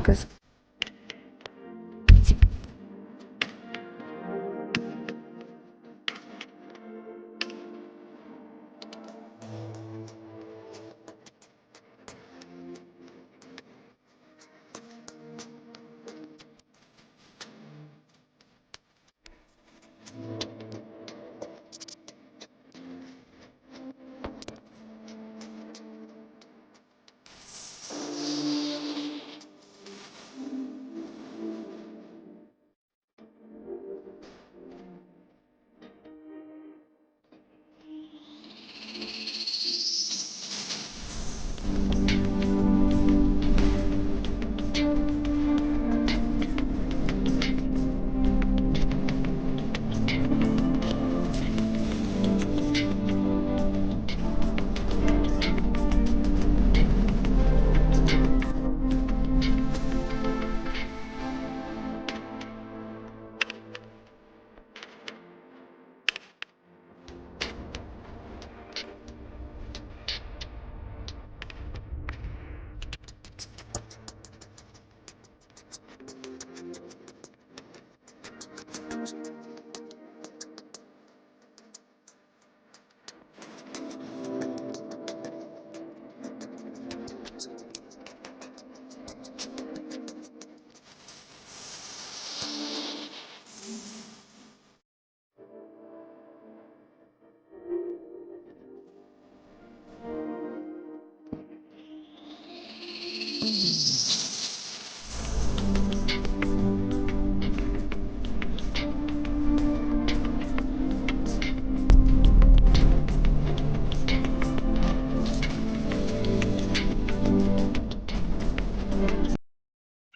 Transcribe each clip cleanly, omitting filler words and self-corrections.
Because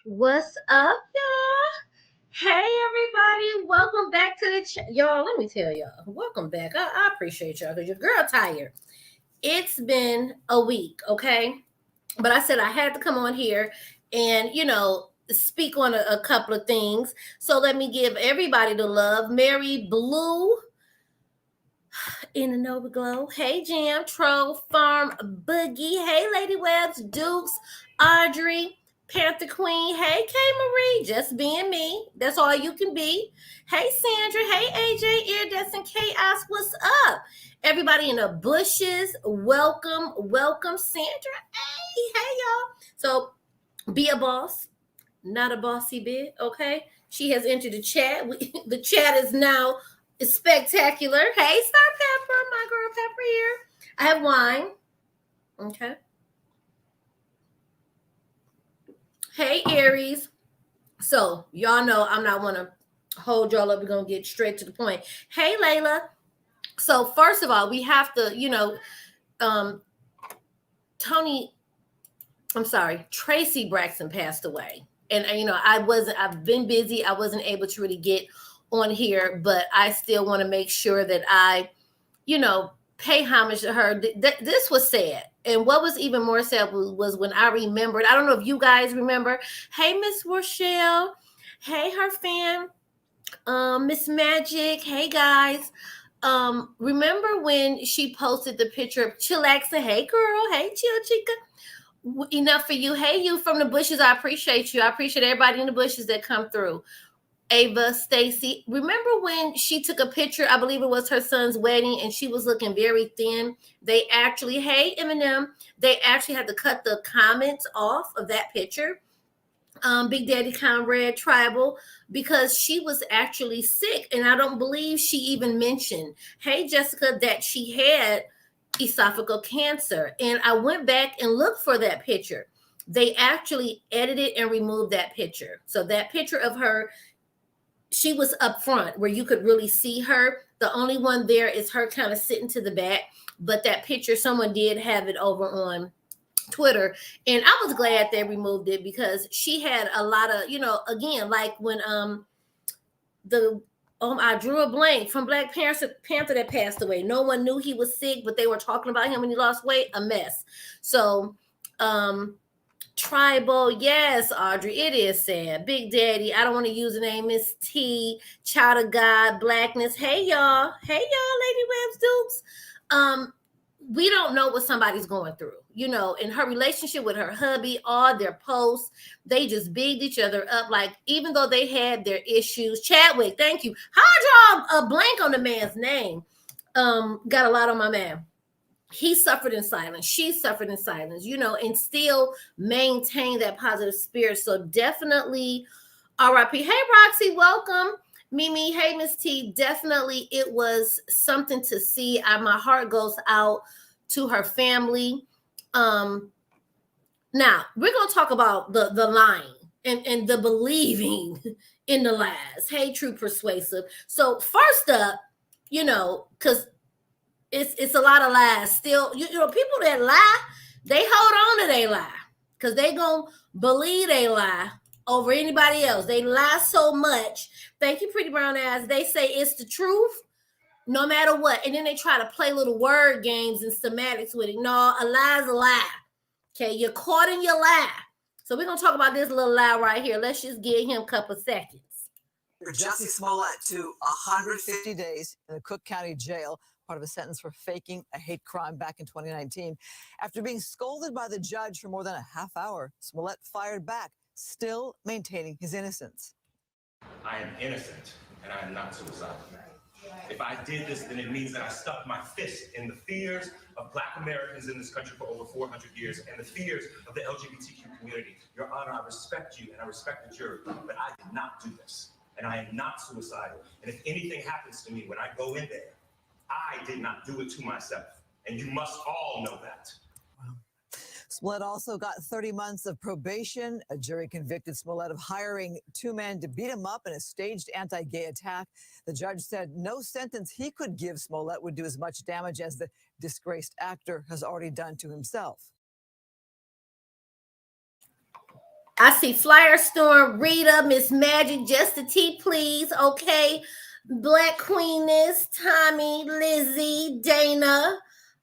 what's up, y'all? Hey, everybody. Welcome back to the y'all. Let me tell y'all. Welcome back. I appreciate y'all because your girl tired. It's been a week, okay? But I said I had to come on here and, speak on a couple of things. So let me give everybody the love. Mary Blue in the Nova Glow. Hey, Jam, Troll, Farm, Boogie. Hey, Lady Webs, Dukes, Audrey, Panther Queen. Hey, K Marie, just being me. That's all you can be. Hey, Sandra. Hey, AJ, Iridescent Chaos. What's up? Everybody in the bushes, welcome, welcome, Sandra. Hey, y'all. So be a boss, not a bossy bit, okay? She has entered the chat. The chat is now spectacular. Hey, Star Pepper, my girl Pepper here. I have wine. Okay. Hey, Aries. So, y'all know I'm not want to hold y'all up. We're going to get straight to the point. Hey, Layla. So, first of all, we have to, Tony, I'm sorry, Tracy Braxton passed away. And, I've been busy. I wasn't able to really get on here, but I still want to make sure that I, pay homage to her. This was sad. And what was even more sad was when I remembered, I don't know if you guys remember, hey, Miss Rochelle, hey, her fan, Miss Magic, hey, guys. Remember when she posted the picture of Chillaxing, hey, girl, hey, Chill Chica, enough for you. Hey, you from the bushes. I appreciate you. I appreciate everybody in the bushes that come through. Ava, Stacy. Remember when she took a picture? I believe it was her son's wedding, and she was looking very thin. They actually, hey Eminem, they actually had to cut the comments off of that picture. Big Daddy Conrad Tribal, because she was actually sick, and I don't believe she even mentioned, hey Jessica, that she had esophageal cancer. And I went back and looked for that picture. They actually edited and removed that picture. So that picture of her, she was up front where you could really see her. The only one there is her kind of sitting to the back. But that picture, someone did have it over on Twitter, and I was glad they removed it because she had a lot of, again, like when I drew a blank from Black Panther that passed away. No one knew he was sick, but they were talking about him when he lost weight. A mess. So, Tribal, yes, Audrey, it is sad. Big Daddy, I don't want to use the name. Miss T, Child of God, Blackness. Hey y'all, Lady Webs Dukes. we don't know what somebody's going through, you know, in her relationship with her hubby, all their posts, they just bigged each other up. Like, even though they had their issues, Chadwick, thank you. How'd y'all a blank on the man's name? Got a lot on my man. He suffered in silence. She suffered in silence, you know, and still maintain that positive spirit. So definitely RIP. Hey, Roxy, welcome. Mimi, hey, Miss T. Definitely, it was something to see. My heart goes out to her family. Now we're gonna talk about the lying and the believing in the lies. Hey, True Persuasive. So first up, you know, because it's a lot of lies still. You know, people that lie, they hold on to their lie because they gonna believe they lie over anybody else. They lie so much. Thank you, Pretty Brown Ass. They say it's the truth no matter what. And then they try to play little word games and semantics with it. No, a lie is a lie. Okay, you're caught in your lie. So we're going to talk about this little lie right here. Let's just give him a couple seconds. Jussie Smollett to 150 days in the Cook County Jail, part of a sentence for faking a hate crime back in 2019. After being scolded by the judge for more than a half hour, Smollett fired back, still maintaining his innocence. I am innocent, and I am not suicidal. If I did this, then it means that I stuck my fist in the fears of Black Americans in this country for over 400 years and the fears of the LGBTQ community. Your Honor, I respect you and I respect the jury, but I did not do this, and I am not suicidal. And if anything happens to me when I go in there, I did not do it to myself, and you must all know that. Smollett also got 30 months of probation. A jury convicted Smollett of hiring two men to beat him up in a staged anti-gay attack. The judge said no sentence he could give Smollett would do as much damage as the disgraced actor has already done to himself. I see Flyer Storm, Rita, Miss Magic, Just a Tea, please. Okay. Black Queeness, Tommy, Lizzie, Dana.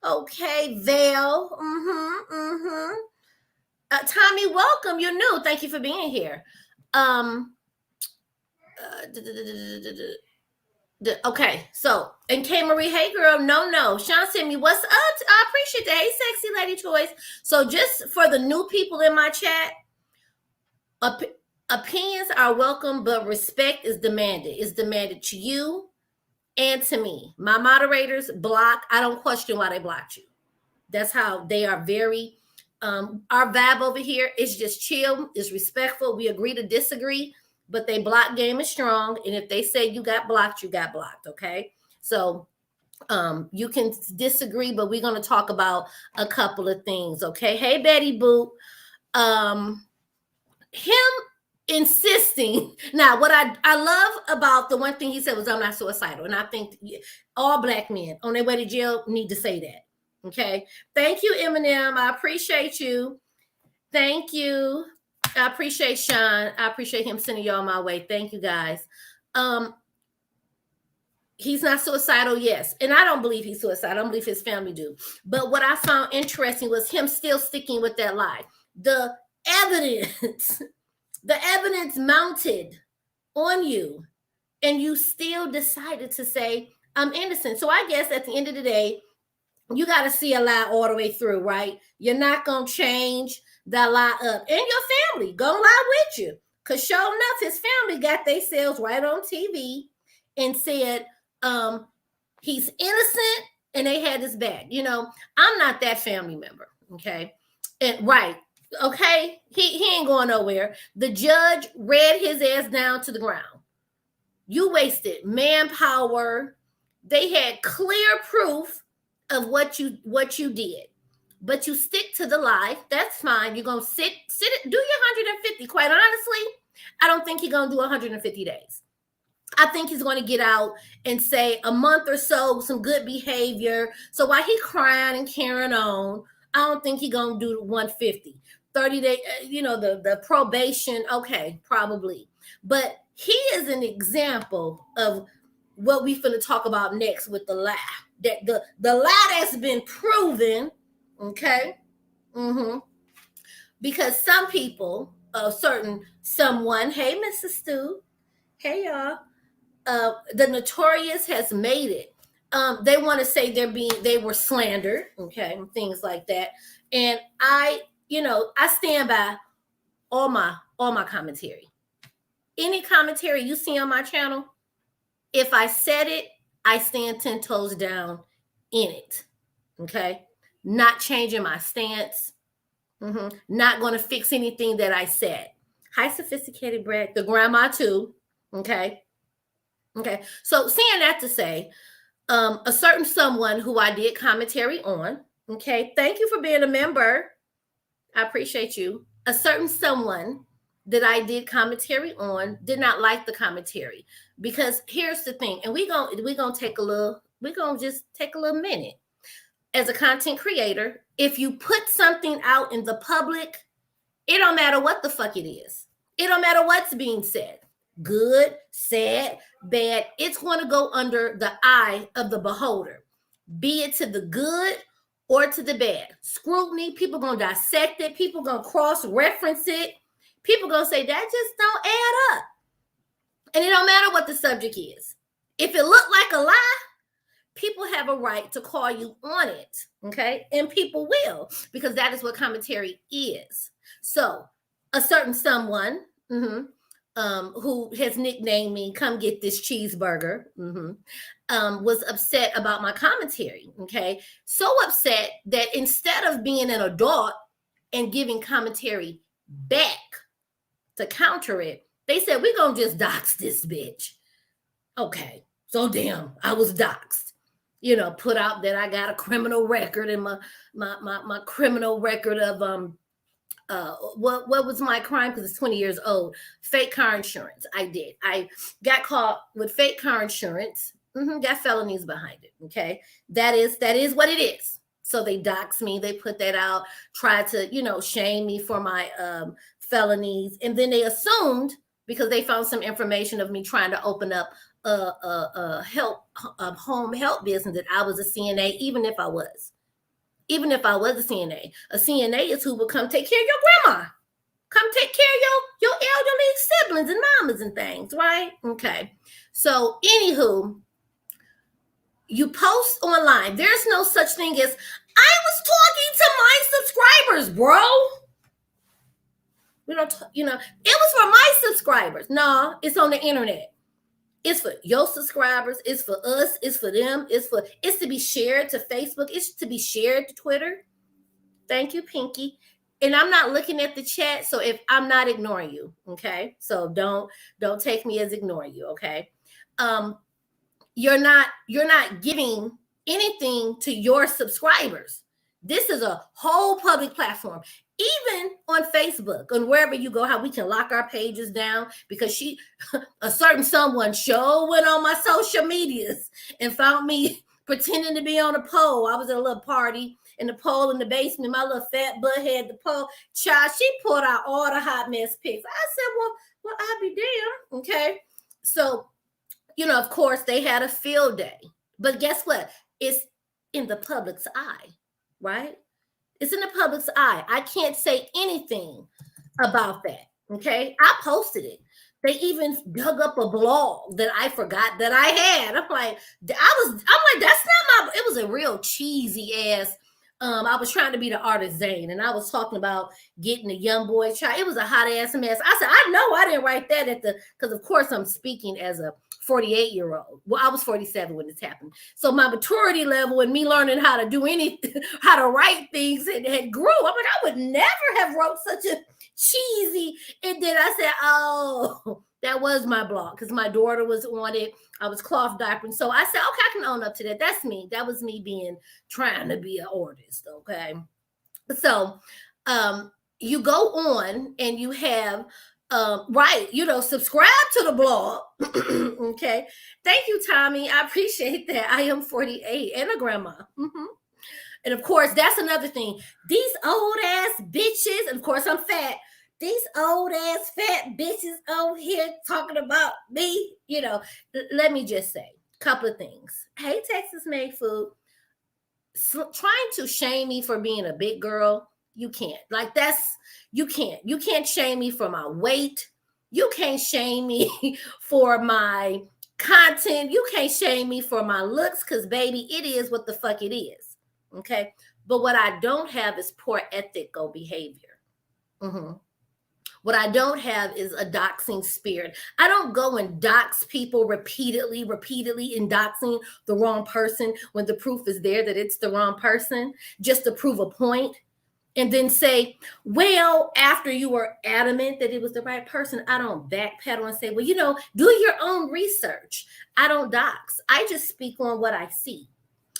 Okay, Vale. Tommy, welcome. You're new. Thank you for being here. Okay, so, and K Marie, hey girl, no. Sean sent me, what's up? I appreciate that. Hey, sexy lady choice. So just for the new people in my chat, opinions are welcome, but respect is demanded. It's demanded to you and to me. My moderators block. I don't question why they blocked you. That's how they are very, our vibe over here is just chill, is respectful. We agree to disagree, but they block game is strong. And if they say you got blocked, you got blocked. Okay. So you can disagree, but we're going to talk about a couple of things. Okay. Hey, Betty Boop. Him insisting. Now, what I love about the one thing he said was, I'm not suicidal. And I think all Black men on their way to jail need to say that. Okay. Thank you, Eminem. I appreciate you. Thank you. I appreciate Sean. I appreciate him sending y'all my way. Thank you, guys. He's not suicidal, yes. And I don't believe he's suicidal. I don't believe his family do. But what I found interesting was him still sticking with that lie. The evidence mounted on you, and you still decided to say, I'm innocent. So I guess at the end of the day, you got to see a lie all the way through, right? You're not going to change that lie up. And your family going to lie with you. Because sure enough, his family got themselves right on TV and said, he's innocent, and they had his back. You know, I'm not that family member, okay? And right. Okay, he ain't going nowhere. The judge read his ass down to the ground. You wasted manpower. They had clear proof of what you did, but you stick to the lie. That's fine. You're gonna sit, do your 150. Quite honestly, I don't think he's gonna do 150 days. I think he's going to get out and say a month or so, some good behavior. So while he crying and carrying on, I don't think he's going to do 150. 30 days, you know, the probation, okay, probably. But he is an example of what we finna talk about next with the lie. That the lie that's been proven, okay? Because some people, someone, hey, Mrs. Stu, hey, y'all, the Notorious has made it. they want to say they were slandered, okay, and things like that. And I stand by all my commentary. Any commentary you see on my channel, if I said it, I stand 10 toes down in it. Okay, not changing my stance. Not going to fix anything that I said. Hi, sophisticated Brad, the grandma too. Okay. So saying that to say, a certain someone who I did commentary on. Okay, thank you for being a member. I appreciate you. A certain someone that I did commentary on did not like the commentary, because here's the thing, and we're gonna just take a little minute. As a content creator, if you put something out in the public, it don't matter what the fuck it is. It don't matter what's being said. Good, sad, bad. It's going to go under the eye of the beholder, be it to the good or to the bad. Scrutiny, people going to dissect it. People going to cross-reference it. People going to say, that just don't add up. And it don't matter what the subject is. If it looked like a lie, people have a right to call you on it, okay? And people will, because that is what commentary is. So a certain someone who has nicknamed me, come get this cheeseburger, was upset about my commentary, okay? So upset that instead of being an adult and giving commentary back to counter it, they said, we're going to just dox this bitch. Okay, so damn, I was doxed. Put out that I got a criminal record, and my criminal record of what was my crime, because it's 20 years old. Fake car insurance. I got caught with fake car insurance. Got felonies behind it. Okay, that is what it is. So they doxed me. They put that out, tried to shame me for my felonies, and then they assumed, because they found some information of me trying to open up a home help business, that I was a CNA, even if I was a CNA. A CNA is who will come take care of your grandma, come take care of your elderly siblings and mamas and things, right? Okay. So anywho, you post online. There's no such thing as, I was talking to my subscribers, bro. We don't, it was for my subscribers. No, it's on the internet. It's for your subscribers. It's for us. It's for them. It's to be shared to Facebook. It's to be shared to Twitter. Thank you, Pinky. And I'm not looking at the chat, so if I'm not ignoring you, okay? So don't take me as ignoring you, okay? You're not giving anything to your subscribers. This is a whole public platform. Even on Facebook and wherever you go, how we can lock our pages down, because a certain someone went on my social medias and found me pretending to be on a pole. I was at a little party in the pole in the basement. My little fat butt had the pole. Child, she pulled out all the hot mess pics. I said, well, I'll be damned. Okay. So, of course, they had a field day. But guess what? It's in the public's eye, right? It's in the public's eye. I can't say anything about that. Okay. I posted it. They even dug up a blog that I forgot that I had. I'm like, that's not my, it was a real cheesy ass. I was trying to be the artist Zane, and I was talking about getting a young boy child. It was a hot ass mess. I said, I know I didn't write that because of course I'm speaking as a 48-year-old. Well, I was 47 when this happened. So my maturity level and me learning how to do anything, how to write things, it had grew. I'm like, I would never have wrote such a cheesy. And then I said, oh, that was my blog, because my daughter was on it. I was cloth diapering. So I said, okay, I can own up to that. That's me. That was me trying to be an artist. Okay. So you go on and you have, subscribe to the blog. Okay. Thank you, Tommy. I appreciate that. I am 48 and a grandma. And of course, that's another thing. These old ass bitches, and of course I'm fat. These old ass fat bitches over here talking about me, let me just say a couple of things. Hey, Texas Made Food, trying to shame me for being a big girl. You can't. You can't shame me for my weight. You can't shame me for my content. You can't shame me for my looks because, baby, it is what the fuck it is. Okay. But what I don't have is poor ethical behavior. What I don't have is a doxing spirit. I don't go and dox people repeatedly in doxing the wrong person when the proof is there that it's the wrong person, just to prove a point. And then say, well, after you were adamant that it was the right person, I don't backpedal and say, well, you know, do your own research. I don't dox. I just speak on what I see.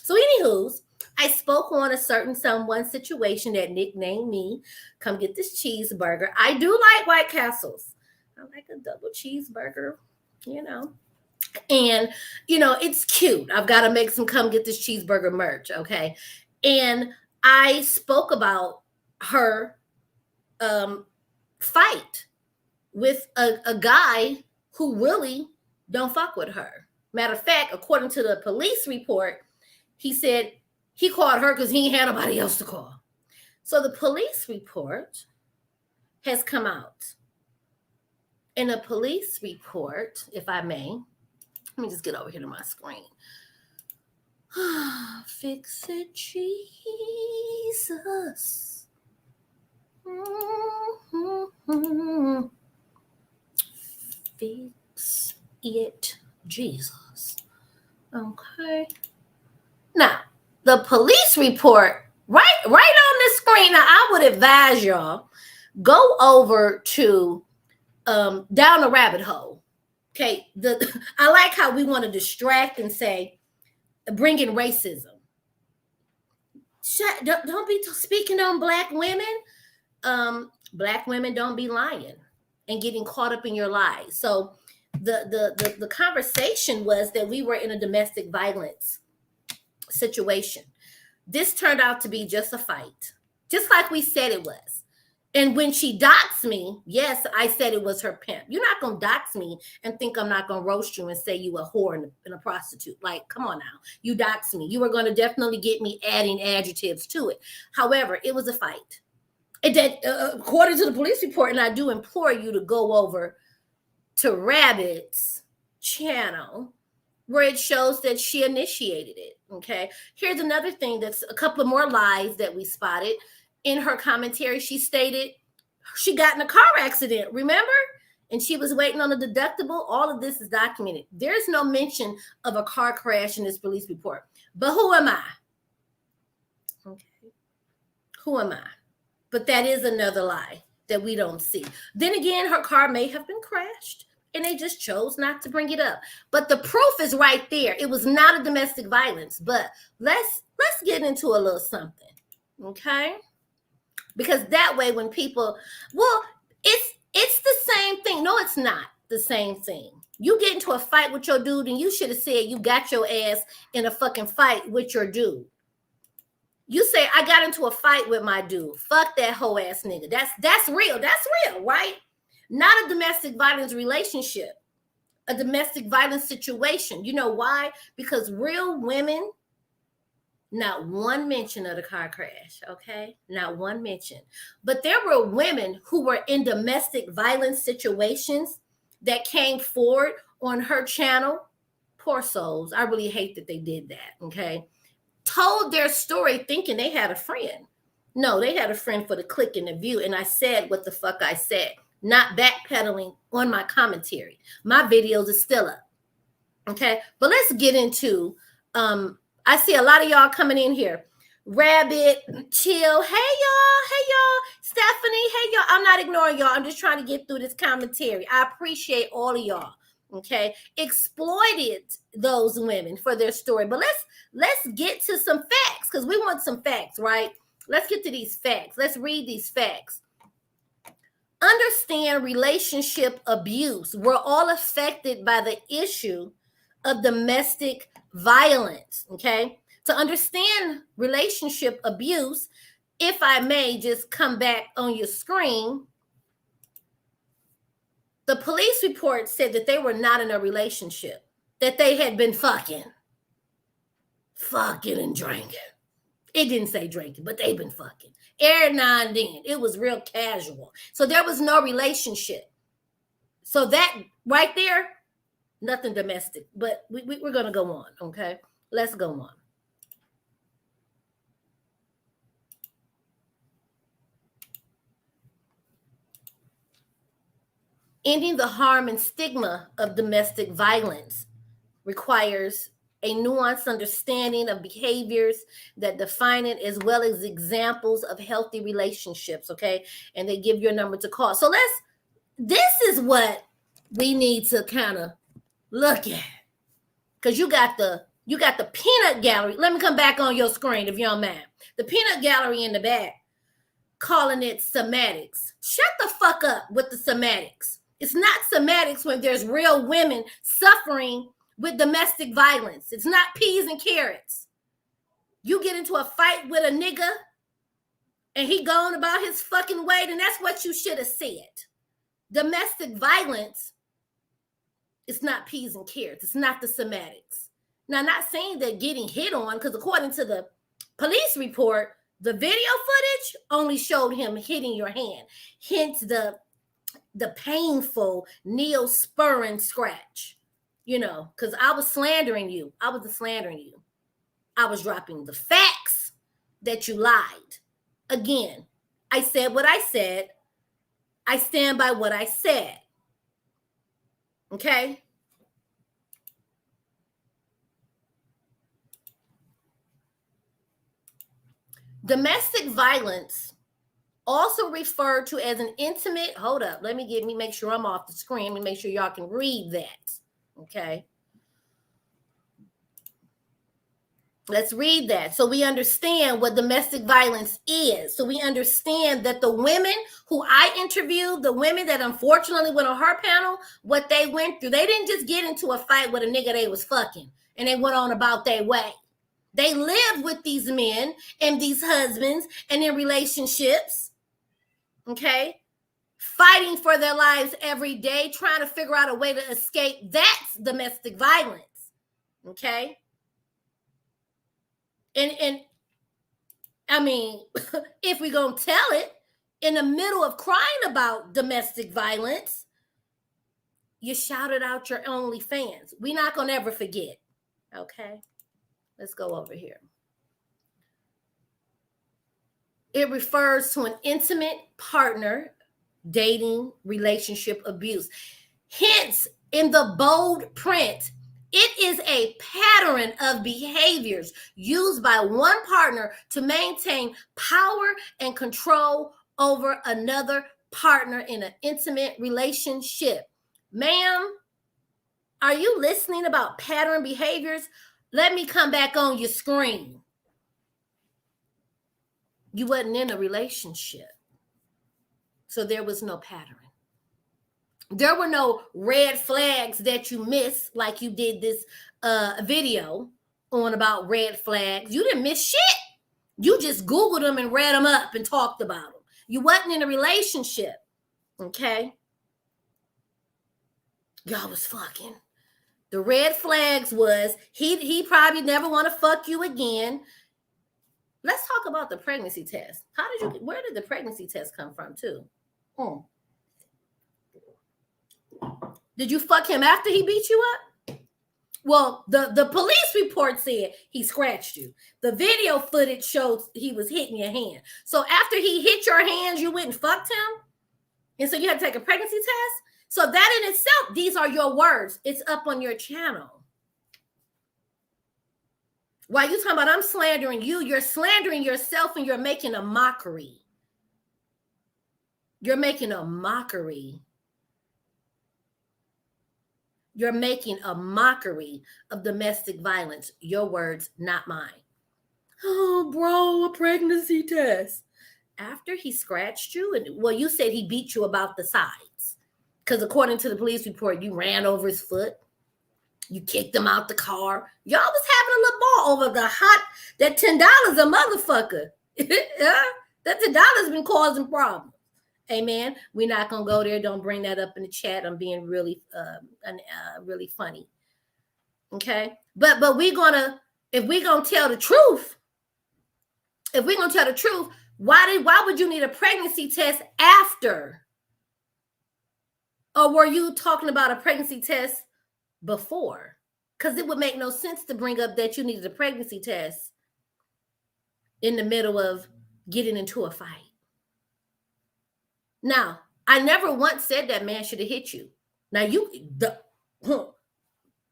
So anywho's, I spoke on a certain someone situation that nicknamed me, come get this cheeseburger. I do like White Castles. I like a double cheeseburger, you know. And, you know, it's cute. I've got to make some come get this cheeseburger merch, okay? And I spoke about her fight with a guy who really don't fuck with her. Matter of fact, according to the police report, he said he called her because he ain't had nobody else to call. So the police report has come out. In a police report, if I may, let me just get over here to my screen. Fix it, Jesus. Fix it, Jesus. Okay. Now, the police report, right on the screen. Now, I would advise y'all, go over to down the rabbit hole. Okay. I like how we want to distract and say, bring in racism. Don't be speaking on black women. Black women don't be lying and getting caught up in your lies. So the conversation was that we were in a domestic violence situation. This turned out to be just a fight, just like we said it was. And when she doxed me, yes, I said it was her pimp. You're not going to dox me and think I'm not going to roast you and say you a whore and a prostitute. Like, come on now. You doxed me. You were going to definitely get me adding adjectives to it. However, it was a fight. According to the police report, and I do implore you to go over to Rabbit's channel where it shows that she initiated it, okay? Here's another thing that's a couple of more lies that we spotted. In her commentary, she stated she got in a car accident, remember? And she was waiting on a deductible. All of this is documented. There's no mention of a car crash in this police report. But who am I? Okay. Who am I? But that is another lie that we don't see. Then again, her car may have been crashed and they just chose not to bring it up. But the proof is right there. It was not a domestic violence. But let's get into a little something, okay? Because that way when people, well, it's the same thing. No, it's not the same thing. You get into a fight with your dude and you should have said you got your ass in a fucking fight with your dude. You say, I got into a fight with my dude. Fuck that hoe ass nigga. That's real. That's real, right? Not a domestic violence relationship. A domestic violence situation. You know why? Because real women, not one mention of the car crash, okay? Not one mention. But there were women who were in domestic violence situations that came forward on her channel. Poor souls. I really hate that they did that, okay? Told their story thinking they had a friend. No, they had a friend for the click and the view. And I said what the fuck I said. Not backpedaling on my commentary. My videos are still up, okay? But let's get into... I see a lot of y'all coming in here. Rabbit, Chill. Hey, y'all. Stephanie, hey, y'all. I'm not ignoring y'all. I'm just trying to get through this commentary. I appreciate all of y'all, okay? Exploited those women for their story. But let's get to some facts because we want some facts, right? Let's get to these facts. Let's read these facts. Understand relationship abuse. We're all affected by the issue of domestic violence, okay? To understand relationship abuse, if I may just come back on your screen, the police report said that they were not in a relationship, that they had been fucking and drinking. It didn't say drinking, but they've been fucking. Every now and then. It was real casual. So there was no relationship. So that right there, Nothing domestic, but we're going to go on. Okay, let's go on. Ending the harm and stigma of domestic violence requires a nuanced understanding of behaviors that define it, as well as examples of healthy relationships. Okay, and they give you a number to call. So this is what we need to kind of look at, because you got the peanut gallery. Let me come back on your screen if you don't mind. The peanut gallery in the back, calling it somatics. Shut the fuck up with the somatics. It's not somatics when there's real women suffering with domestic violence. It's not peas and carrots. You get into a fight with a nigga and he going about his fucking way, then that's what you should have said. Domestic violence is not peas and carrots. It's not the somatics. Now, I'm not saying that getting hit on, because according to the police report, the video footage only showed him hitting your hand. Hence the painful Neosporin scratch, you know, because I was slandering you. I wasn't slandering you. I was dropping the facts that you lied. Again, I said what I said. I stand by what I said. Okay? Domestic violence, also referred to as an intimate, hold up, let me make sure I'm off the screen. Let me make sure y'all can read that. Okay. Let's read that so we understand what domestic violence is. So we understand that the women who I interviewed, the women that unfortunately went on her panel, what they went through, they didn't just get into a fight with a nigga they was fucking and they went on about their way. They lived with these men and these husbands and in relationships, okay, fighting for their lives every day, trying to figure out a way to escape. That's domestic violence, okay? And I mean, if we're going to tell it, in the middle of crying about domestic violence, you shouted out your OnlyFans. We're not going to ever forget, okay? Let's go over here. It refers to an intimate partner, dating, relationship abuse. Hence, in the bold print, it is a pattern of behaviors used by one partner to maintain power and control over another partner in an intimate relationship. Ma'am, are you listening about pattern behaviors? Let me come back on your screen. You wasn't in a relationship, so there was no pattern. There were no red flags that you missed, like you did this video on about red flags. You didn't miss shit. You just Googled them and read them up and talked about them. You wasn't in a relationship, okay? Y'all was fucking. The red flags was he probably never want to fuck you again. Let's talk about the pregnancy test. Where did the pregnancy test come from too? Did you fuck him after he beat you up? Well, the police report said he scratched you. The video footage shows he was hitting your hand. So after he hit your hands, you went and fucked him? And so you had to take a pregnancy test? So that in itself, these are your words. It's up on your channel. While you talking about I'm slandering you, you're slandering yourself and you're making a mockery. You're making a mockery. You're making a mockery of domestic violence. Your words, not mine. Oh, bro, a pregnancy test. After he scratched you, and well, you said he beat you about the sides. Because according to the police report, you ran over his foot. You kicked him out the car. Y'all was having a little ball over that $10 a motherfucker. That $10 been causing problems. Amen. We're not going to go there. Don't bring that up in the chat. I'm being really funny. Okay. But if we're going to tell the truth, why would you need a pregnancy test after? Or were you talking about a pregnancy test before, because it would make no sense to bring up that you needed a pregnancy test in the middle of getting into a fight. Now, I never once said that man should have hit you. Now,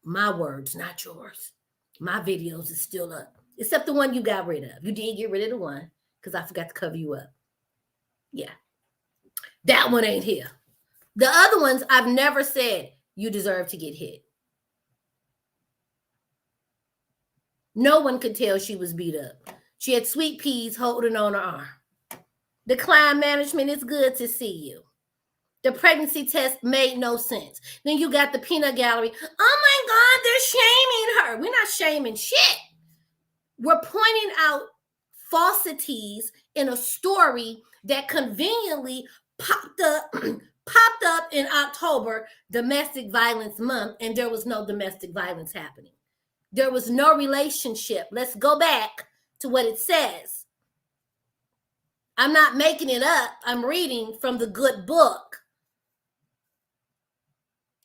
my words, not yours. My videos is still up, except the one you got rid of. You did get rid of the one because I forgot to cover you up. Yeah. That one ain't here. The other ones, I've never said you deserve to get hit. No one could tell she was beat up. She had sweet peas holding on her arm. The Climb management, is good to see you. The pregnancy test made no sense. Then you got the peanut gallery. Oh my God, they're shaming her. We're not shaming shit. We're pointing out falsities in a story that conveniently popped up in October, Domestic Violence Month, and there was no domestic violence happening. There was no relationship. Let's go back to what it says. I'm not making it up. I'm reading from the good book.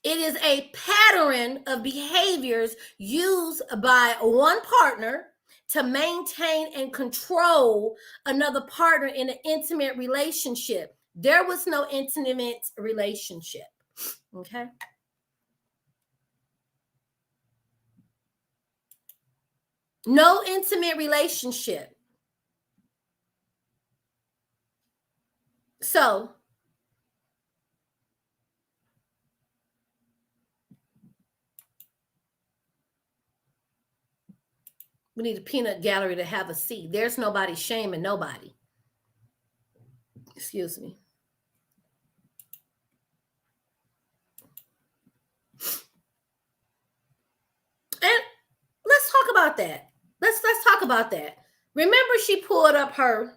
It is a pattern of behaviors used by one partner to maintain and control another partner in an intimate relationship. There was no intimate relationship. Okay? No intimate relationship. So, we need a peanut gallery to have a seat. There's nobody shaming nobody. Excuse me. And let's talk about that. Let's talk about that. Remember, she pulled up her.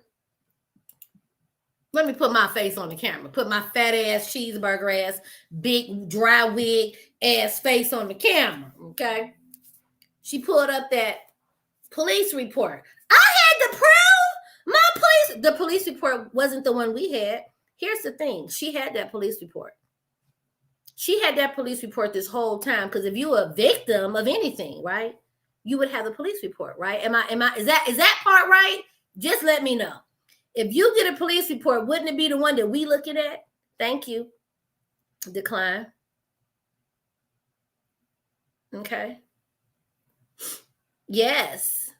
Let me put my face on the camera. Put my fat ass, cheeseburger ass, big dry wig ass face on the camera. Okay. She pulled up that police report. I had to prove the police report wasn't the one we had. Here's the thing. She had that police report. She had that police report this whole time, because if you were a victim of anything, right, you would have the police report, right? Is that part right? Just let me know. If you get a police report, wouldn't it be the one that we looking at? Thank you. Decline. Okay. Yes.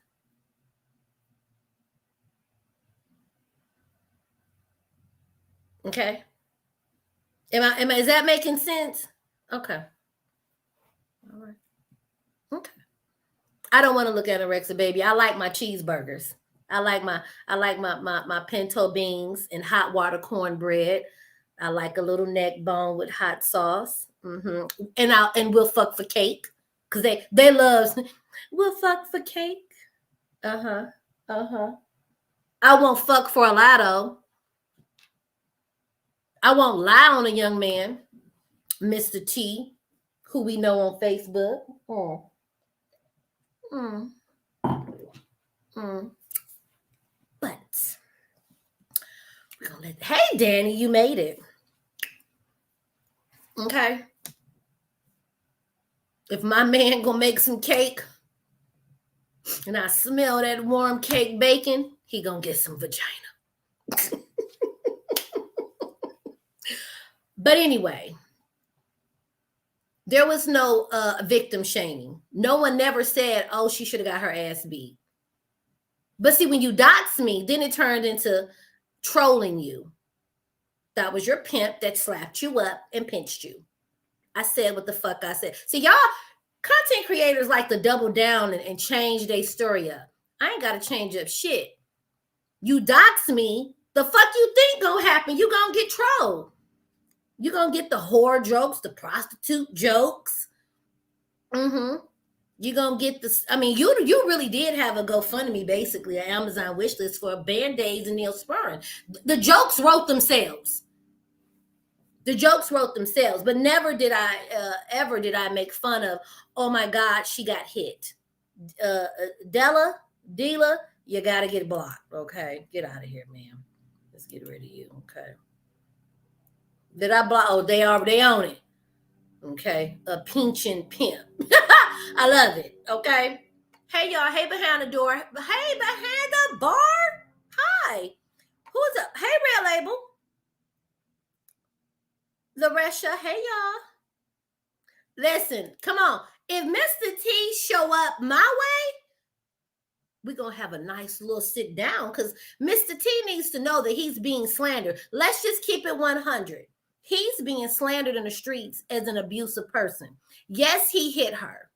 Okay. Is that making sense? Okay. All right. Okay. I don't want to look at Alexa, baby. I like my cheeseburgers. I like my pinto beans and hot water cornbread. I like a little neck bone with hot sauce. Mm-hmm. And we'll fuck for cake, because they love. We'll fuck for cake. I won't fuck for a lotto. I won't lie on a young man, Mr. T, who we know on Facebook. But we're gonna hey Danny, you made it. Okay. If my man gonna make some cake and I smell that warm cake bacon, he gonna get some vagina. But anyway, there was no victim shaming. No one never said, oh, she should have got her ass beat. But see, when you dox me, then it turned into trolling you. That was your pimp that slapped you up and pinched you. I said what the fuck I said. See, y'all content creators like to double down and change their story up. I ain't got to change up shit. You dox me, the fuck you think gonna happen? You gonna get trolled. You gonna get the whore jokes, the prostitute jokes. You gonna get this. I mean, you really did have a GoFundMe, basically, an Amazon wish list for Band-Aids and Neosporin. The jokes wrote themselves. The jokes wrote themselves, but never did I make fun of, oh my God, she got hit. Dela, you gotta get blocked. Okay, get out of here, ma'am. Let's get rid of you. Okay. Did I block? Oh, they already on it. Okay, a pinching pimp. I love it. Okay. Hey y'all. Hey behind the door. Hey behind the bar. Hi. Who's up? Hey Red Label. Laresha. Hey y'all. Listen, come on. If Mr. T show up my way, we're going to have a nice little sit down because Mr. T needs to know that he's being slandered. Let's just keep it 100. He's being slandered in the streets as an abusive person. Yes, he hit her.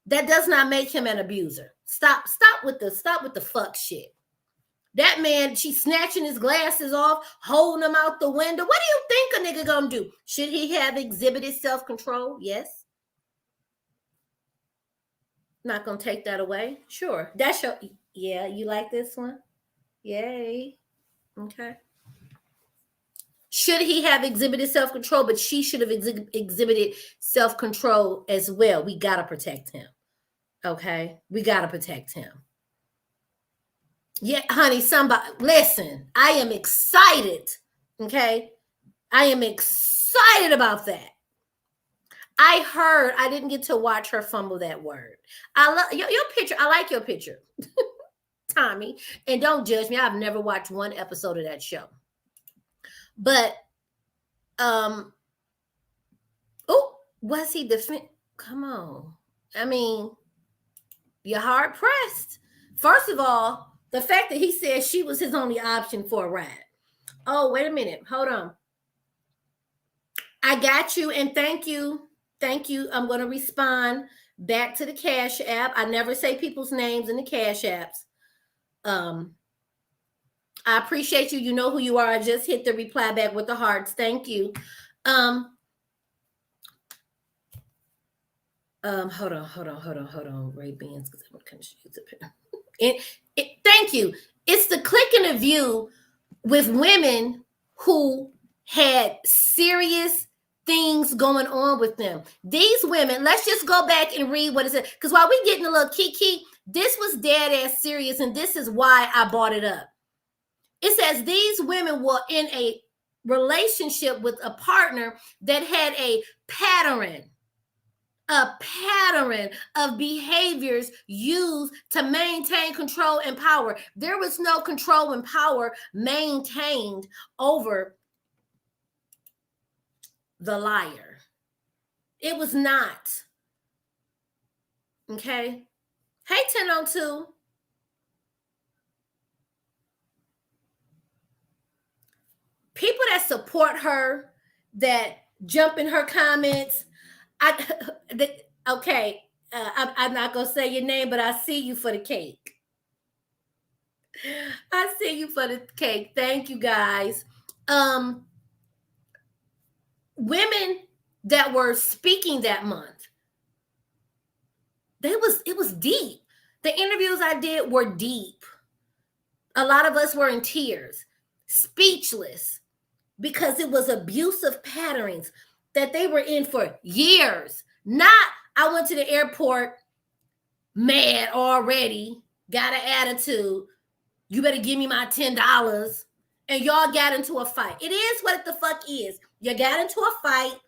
That does not make him an abuser. Stop with the fuck shit. That man, she's snatching his glasses off, holding them out the window. What do you think a nigga gonna do? Should he have exhibited self-control? Yes. Not gonna take that away. Sure. That's your, yeah, you like this one? Yay. Okay. Should he have exhibited self-control? But she should have exhibited self-control as well. We gotta protect him. Okay? We gotta protect him. Yeah, honey, somebody, listen, I am excited. Okay? I am excited about that. I didn't get to watch her fumble that word. I love your picture. I like your picture, Tommy. And don't judge me. I've never watched one episode of that show. But, oh, was he come on. I mean, you're hard pressed. First of all, the fact that he said she was his only option for a ride. Oh, wait a minute. Hold on. I got you. And thank you. Thank you. I'm going to respond back to the Cash App. I never say people's names in the Cash Apps. I appreciate you. You know who you are. I just hit the reply back with the hearts. Thank you. Hold on. Ray-Bans, because I'm confused. Thank you. It's the click and the view with women who had serious things going on with them. These women, let's just go back and read what it said. Because while we getting a little kiki, this was dead ass serious, and this is why I brought it up. It says these women were in a relationship with a partner that had a pattern of behaviors used to maintain control and power. There was no control and power maintained over the liar. It was not. Okay. Hey, 1002. People that support her, that jump in her comments. Okay. I'm not going to say your name, but I see you for the cake. I see you for the cake. Thank you, guys. Women that were speaking that month, it was deep. The interviews I did were deep. A lot of us were in tears, speechless, because it was abusive patterns that they were in for years. Not, I went to the airport mad already, got an attitude, you better give me my $10, and y'all got into a fight. It is what the fuck is. You got into a fight.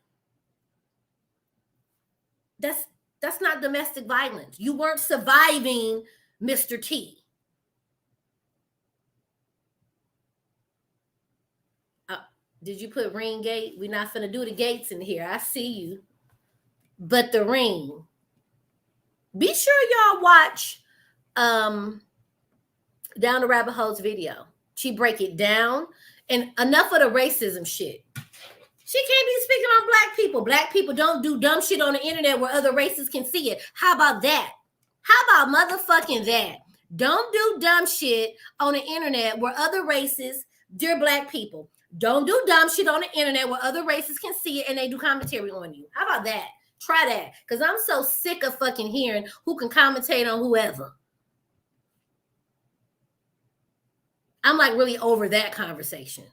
That's not domestic violence. You weren't surviving Mr. T. Did you put ring gate? We're not finna do the gates in here. I see you. But the ring. Be sure y'all watch Down the Rabbit Hole's video. She break it down. And enough of the racism shit. She can't be speaking on black people. Black people don't do dumb shit on the internet where other races can see it. How about that? How about motherfucking that? Don't do dumb shit on the internet where other races, dear black people, don't do dumb shit on the internet where other races can see it and they do commentary on you. How about that? Try that. Because I'm so sick of fucking hearing who can commentate on whoever. I'm like really over that conversation.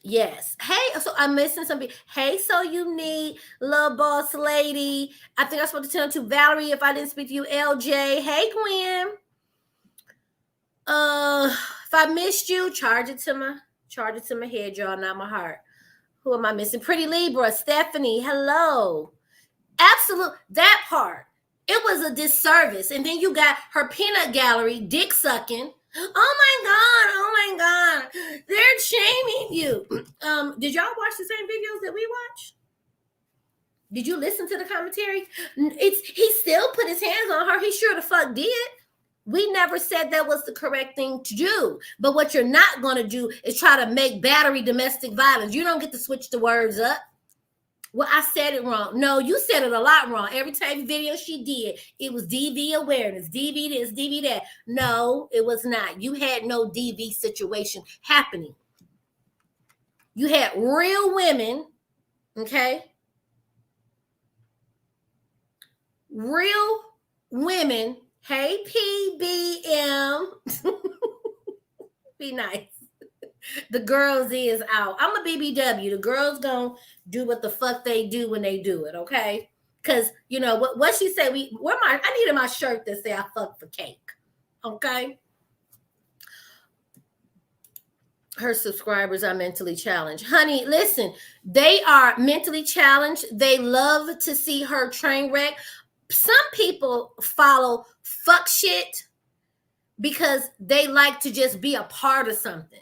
Yes. Hey, so I'm missing something. Hey, so you need little boss lady. I think I was supposed to tell to Valerie if I didn't speak to you. LJ. Hey, Gwen. If I missed you, charge it to Charge it to my head, y'all, not my heart. Who am I missing? Pretty Libra, Stephanie, hello. Absolute, that part. It was a disservice. And then you got her peanut gallery, dick sucking. Oh my God. They're shaming you. Did y'all watch the same videos that we watched? Did you listen to the commentary? He still put his hands on her. He sure the fuck did. We never said that was the correct thing to do. But what you're not going to do is try to make battery domestic violence. You don't get to switch the words up. Well, I said it wrong. No, you said it a lot wrong. Every time video she did, it was DV awareness, DV this, DV that. No, it was not. You had no DV situation happening. You had real women, okay? Real women. Hey, PBM. Be nice. The girls is out. I'm a BBW. The girls gonna do what the fuck they do when they do it, okay? Because, you know, what she said, I needed my shirt that say I fuck for cake, okay? Her subscribers are mentally challenged. Honey, listen, they are mentally challenged. They love to see her train wreck. Some people follow fuck shit because they like to just be a part of something.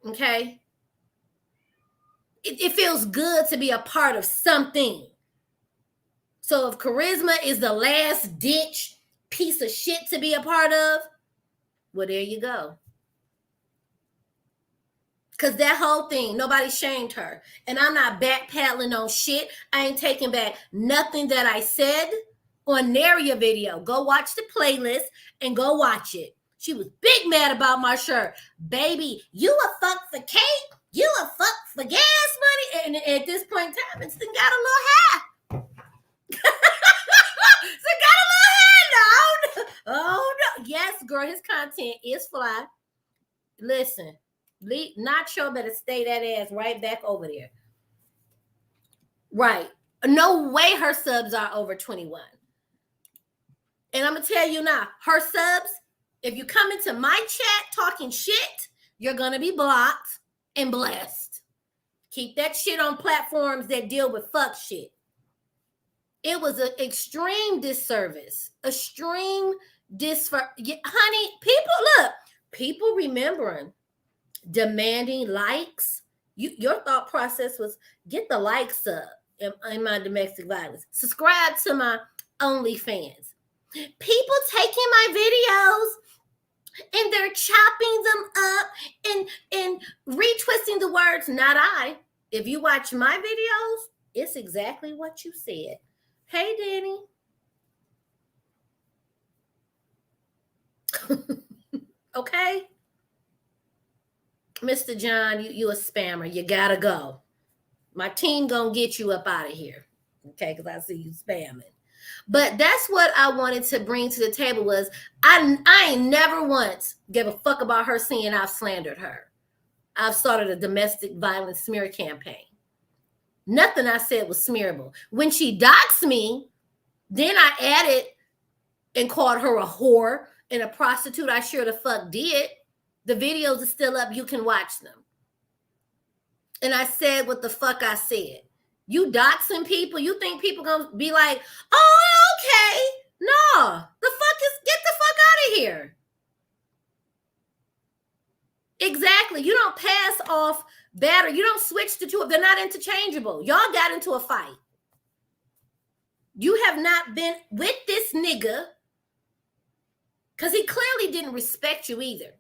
Okay? It feels good to be a part of something. So if charisma is the last ditch piece of shit to be a part of, well, there you go. Because that whole thing, nobody shamed her. And I'm not backpedaling on shit. I ain't taking back nothing that I said on Naria video. Go watch the playlist and go watch it. She was big mad about my shirt. Baby, you a fuck for cake? You a fuck for gas money? And at this point in time, it's got a little high. It's got a little high now. Oh, no. Yes, girl, his content is fly. Listen. Nacho better stay that ass right back over there. Right. No way her subs are over 21. And I'm going to tell you now, her subs, if you come into my chat talking shit, you're going to be blocked and blessed. Keep that shit on platforms that deal with fuck shit. It was an extreme disservice. Honey, people remembering. Demanding likes. Your thought process was get the likes up in my domestic violence. Subscribe to my OnlyFans. People taking my videos and they're chopping them up and retwisting the words. Not I. If you watch my videos, it's exactly what you said. Hey, Danny. Okay. Mr. John, you a spammer. You gotta go. My team gonna get you up out of here. Okay, because I see you spamming. But that's what I wanted to bring to the table was I ain't never once gave a fuck about her saying I've slandered her. I've started a domestic violence smear campaign. Nothing I said was smearable. When she doxed me, then I added and called her a whore and a prostitute. I sure the fuck did. The videos are still up. You can watch them. And I said what the fuck I said. You doxing people? You think people gonna be like, oh, okay. No. Get the fuck out of here. Exactly. You don't pass off battery. You don't switch the two. They're not interchangeable. Y'all got into a fight. You have not been with this nigga because he clearly didn't respect you either.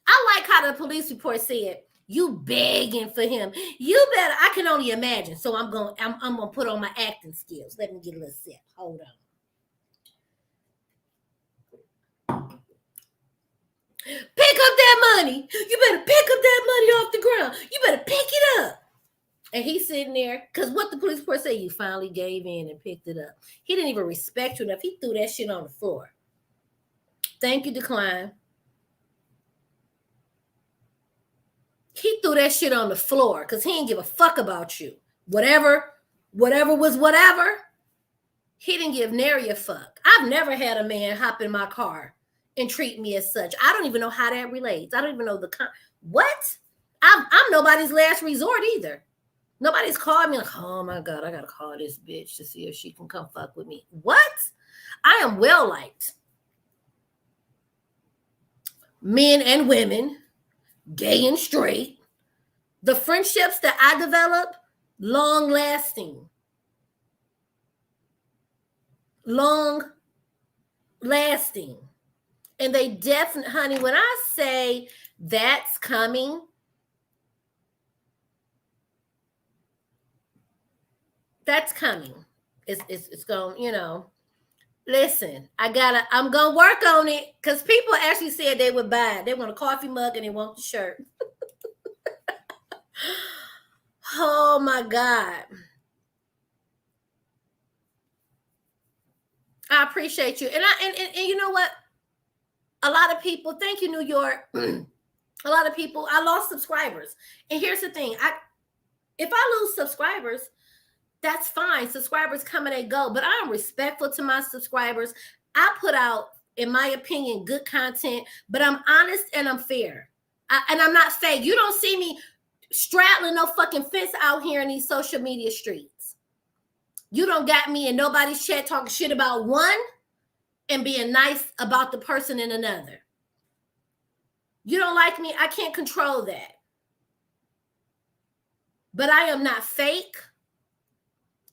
I like how the police report said, you begging for him. You better, I can only imagine. So I'm gonna put on my acting skills. Let me get a little sip. Hold on. Pick up that money. You better pick up that money off the ground. You better pick it up. And he's sitting there, because what the police report say, you finally gave in and picked it up. He didn't even respect you enough. He threw that shit on the floor. Thank you, Decline. He threw that shit on the floor because he didn't give a fuck about you. Whatever was whatever, he didn't give nary a fuck. I've never had a man hop in my car and treat me as such. I don't even know how that relates. I don't even know what? I'm nobody's last resort either. Nobody's called me like, oh my God, I gotta call this bitch to see if she can come fuck with me. What? I am well liked. Men and women, gay and straight. The friendships that I develop, long lasting. Long lasting. And they definitely, honey, when I say that's coming, that's coming. It's going, you know. Listen, I'm gonna work on it because people actually said they would buy it. They want a coffee mug and they want the shirt. Oh my God. I appreciate you. And you know what? A lot of people, thank you, New York. A lot of people, I lost subscribers. And here's the thing. If I lose subscribers, that's fine. Subscribers come and they go, but I am respectful to my subscribers. I put out, in my opinion, good content, but I'm honest and I'm fair. And I'm not fake. You don't see me straddling no fucking fence out here in these social media streets. You don't got me in nobody's chat talking shit about one and being nice about the person in another. You don't like me, I can't control that. But I am not fake.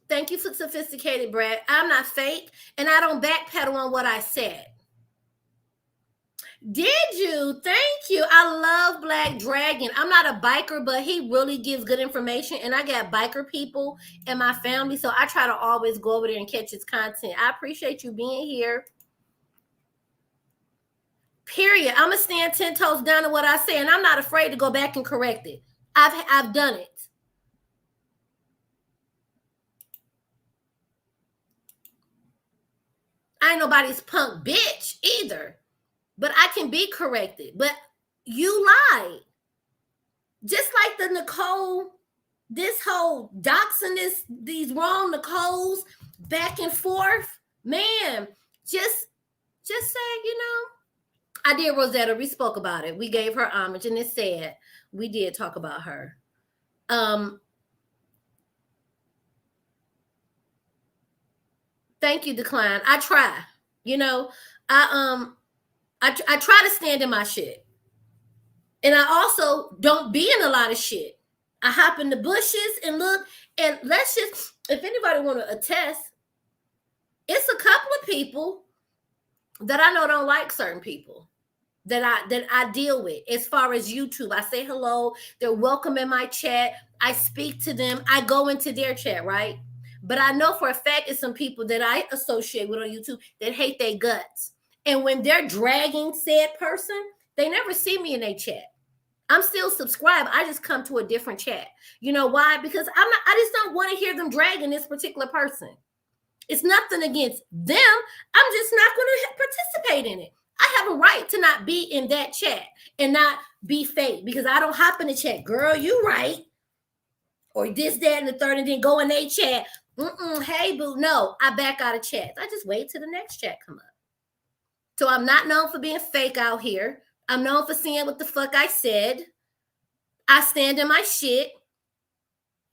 Thank you for sophisticated, Brad. I'm not fake, and I don't backpedal on what I said. Did you? Thank you. I love Black Dragon. I'm not a biker, but he really gives good information, and I got biker people in my family, so I try to always go over there and catch his content. I appreciate you being here. Period. I'm going to stand 10 toes down to what I say, and I'm not afraid to go back and correct it. I've done it. I ain't nobody's punk bitch either, but I can be corrected. But you lied. Just like the Nicole, this whole doxing these wrong Nicoles back and forth, man, just say, you know, I did Rosetta. We spoke about it. We gave her homage, and it's sad. We did talk about her. Thank you, Decline. I try. You know, I try to stand in my shit. And I also don't be in a lot of shit. I hop in the bushes and look, and let's just, if anybody want to attest, it's a couple of people that I know don't like certain people that I deal with. As far as YouTube, I say hello, they're welcome in my chat, I speak to them, I go into their chat, right? But I know for a fact it's some people that I associate with on YouTube that hate their guts. And when they're dragging said person, they never see me in their chat. I'm still subscribed. I just come to a different chat. You know why? Because I just don't want to hear them dragging this particular person. It's nothing against them. I'm just not going to participate in it. I have a right to not be in that chat and not be fake because I don't hop in the chat. Girl, you right. Or this, that, and the third, and then go in their chat. Hey, boo. No, I back out of chats. I just wait till the next chat come up. So I'm not known for being fake out here. I'm known for saying what the fuck I said. I stand in my shit.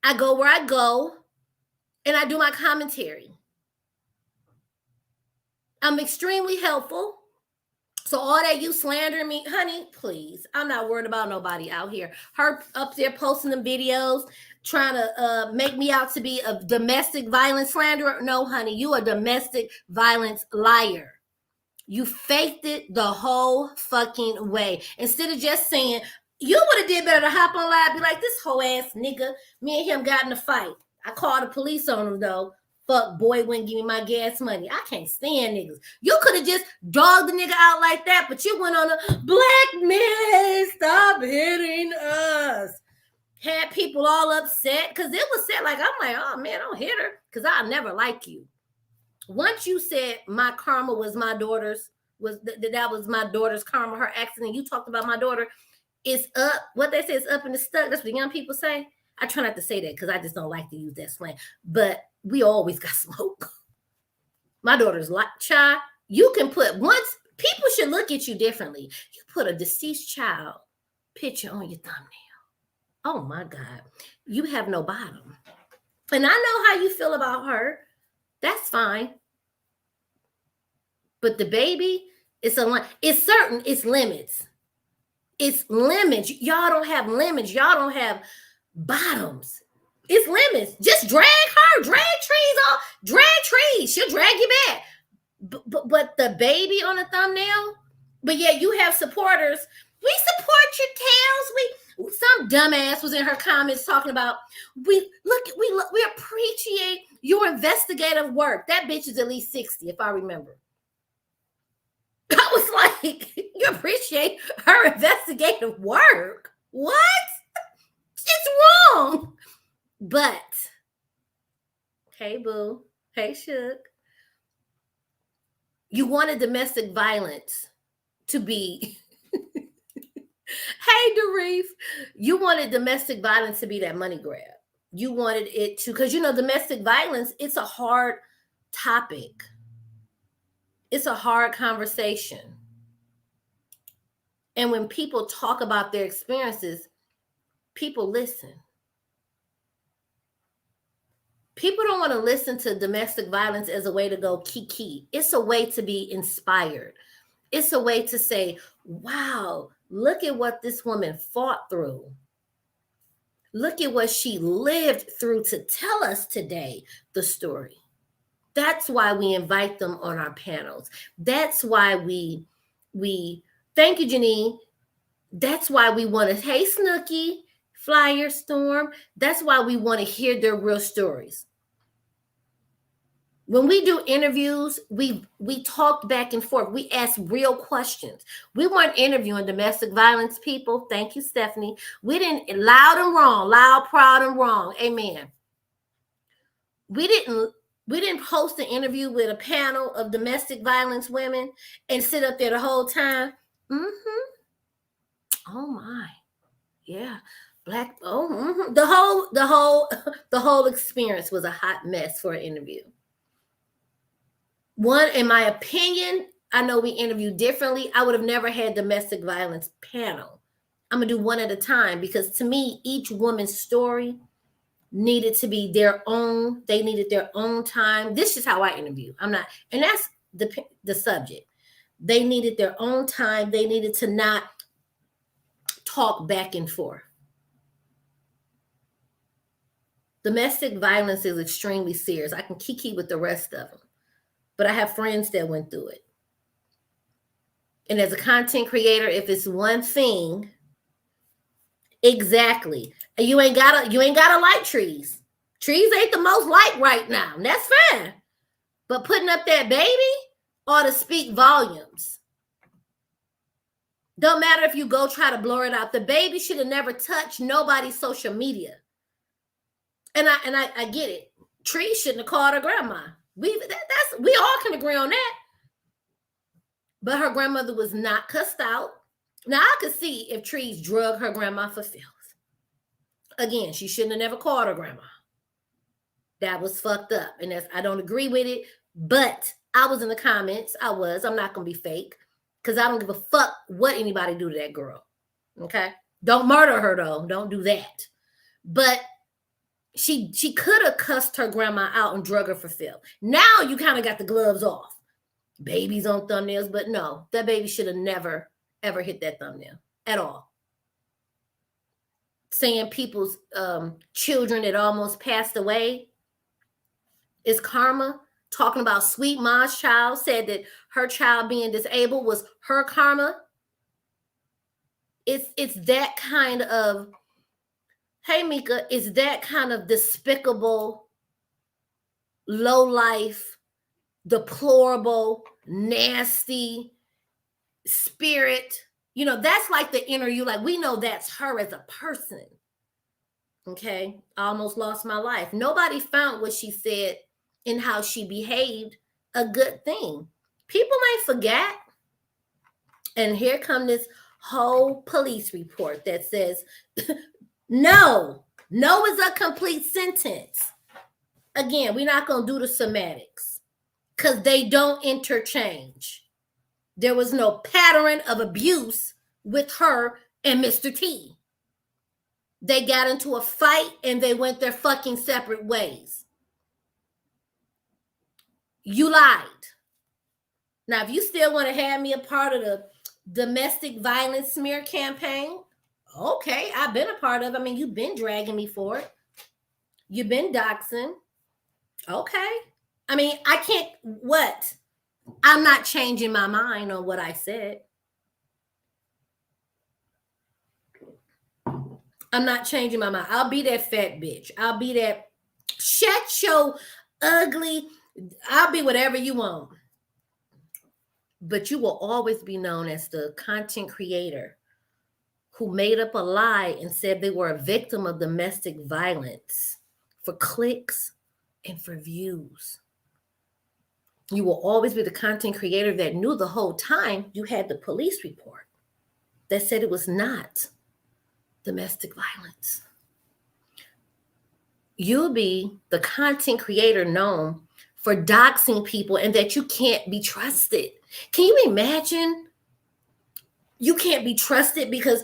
I go where I go. And I do my commentary. I'm extremely helpful. So all that you slander me, honey, please. I'm not worried about nobody out here. Her up there posting them videos, trying to make me out to be a domestic violence slanderer. No, honey, you a domestic violence liar. You faked it the whole fucking way. Instead of just saying, you would have did better to hop on live, be like, this whole ass nigga, me and him got in a fight. I called the police on him though. Fuck boy wouldn't give me my gas money. I can't stand niggas. You could have just dogged the nigga out like that, but you went on a black man, stop hitting us. Had people all upset because it was said like, I'm like, oh man, don't hit her because I'll never like you. Once you said my karma was my daughter's, that was my daughter's karma, her accident, you talked about my daughter, it's up. What they say is up and it's stuck. That's what young people say. I try not to say that because I just don't like to use that slang. But we always got smoke. My daughter's like, child, you can put, once, people should look at you differently. You put a deceased child picture on your thumbnail. Oh my God, you have no bottom. And I know how you feel about her. That's fine. But the baby, it's certain, it's limits. It's limits. Y'all don't have limits. Y'all don't have bottoms. It's limits. Just drag her. Drag trees off. Drag trees. She'll drag you back. But the baby on the thumbnail. But yeah, you have supporters. We support your tails. Some dumbass was in her comments talking about we appreciate your investigative work. That bitch is at least 60, if I remember. I was like, you appreciate her investigative work? What? It's wrong. But, hey, boo. Hey, Shook. You wanted domestic violence to be... Hey, Darif. You wanted domestic violence to be that money grab. You wanted it to... Because, domestic violence, it's a hard topic. It's a hard conversation. And when people talk about their experiences, people listen. People don't want to listen to domestic violence as a way to go kiki. It's a way to be inspired. It's a way to say, wow, look at what this woman fought through. Look at what she lived through to tell us today the story. That's why we invite them on our panels. That's why we thank you, Janine. That's why we want to, hey, Snooky, Flyer Storm. That's why we want to hear their real stories. When we do interviews, we talk back and forth. We ask real questions. We weren't interviewing domestic violence people. Thank you, Stephanie. We didn't, loud, proud, and wrong. Amen. We didn't post an interview with a panel of domestic violence women and sit up there the whole time. Oh my, yeah, black. Oh, the whole experience was a hot mess for an interview. One, in my opinion, I know we interviewed differently. I would have never had domestic violence panel. I'm gonna do one at a time because to me, each woman's story needed to be their own. They needed their own time. This is how I interview. And that's the subject. They needed their own time. They needed to not talk back and forth. Domestic violence is extremely serious. I can kiki with the rest of them, but I have friends that went through it. And as a content creator, if it's one thing, exactly. You ain't gotta like trees. Trees ain't the most liked right now. And that's fine. But putting up that baby ought to speak volumes. Don't matter if you go try to blur it out. The baby should have never touched nobody's social media. And I get it. Trees shouldn't have called her grandma. We all can agree on that. But her grandmother was not cussed out. Now I could see if Trees drug her grandma for filth. Again, she shouldn't have never called her grandma. That was fucked up. And I don't agree with it. But I was in the comments. I'm not going to be fake. Because I don't give a fuck what anybody do to that girl. Okay? Don't murder her, though. Don't do that. But she could have cussed her grandma out and drug her for filth. Now you kind of got the gloves off. Babies on thumbnails. But no, that baby should have never, ever hit that thumbnail at all. Saying people's children that almost passed away is karma. Talking about Sweet Ma's child, said that her child being disabled was her karma. It's that kind of, hey Mika, it's that kind of despicable, low life, deplorable, nasty spirit. That's like the inner you. Like we know that's her as a person. Okay, I almost lost my life. Nobody found what she said and how she behaved a good thing. People ain't forget. And here come this whole police report that says, no is a complete sentence. Again, we're not going to do the semantics because they don't interchange. There was no pattern of abuse with her and Mr. T. They got into a fight and they went their fucking separate ways. You lied. Now, if you still want to have me a part of the domestic violence smear campaign, okay, I've been a part of it. I mean, you've been dragging me for it. You've been doxing. Okay. I mean, I can't, what? I'm not changing my mind on what I said. I'm not changing my mind. I'll be that fat bitch. I'll be that shut your ugly. I'll be whatever you want. But you will always be known as the content creator who made up a lie and said they were a victim of domestic violence for clicks and for views. You will always be the content creator that knew the whole time you had the police report that said it was not domestic violence. You'll be the content creator known for doxing people and that you can't be trusted. Can you imagine? You can't be trusted because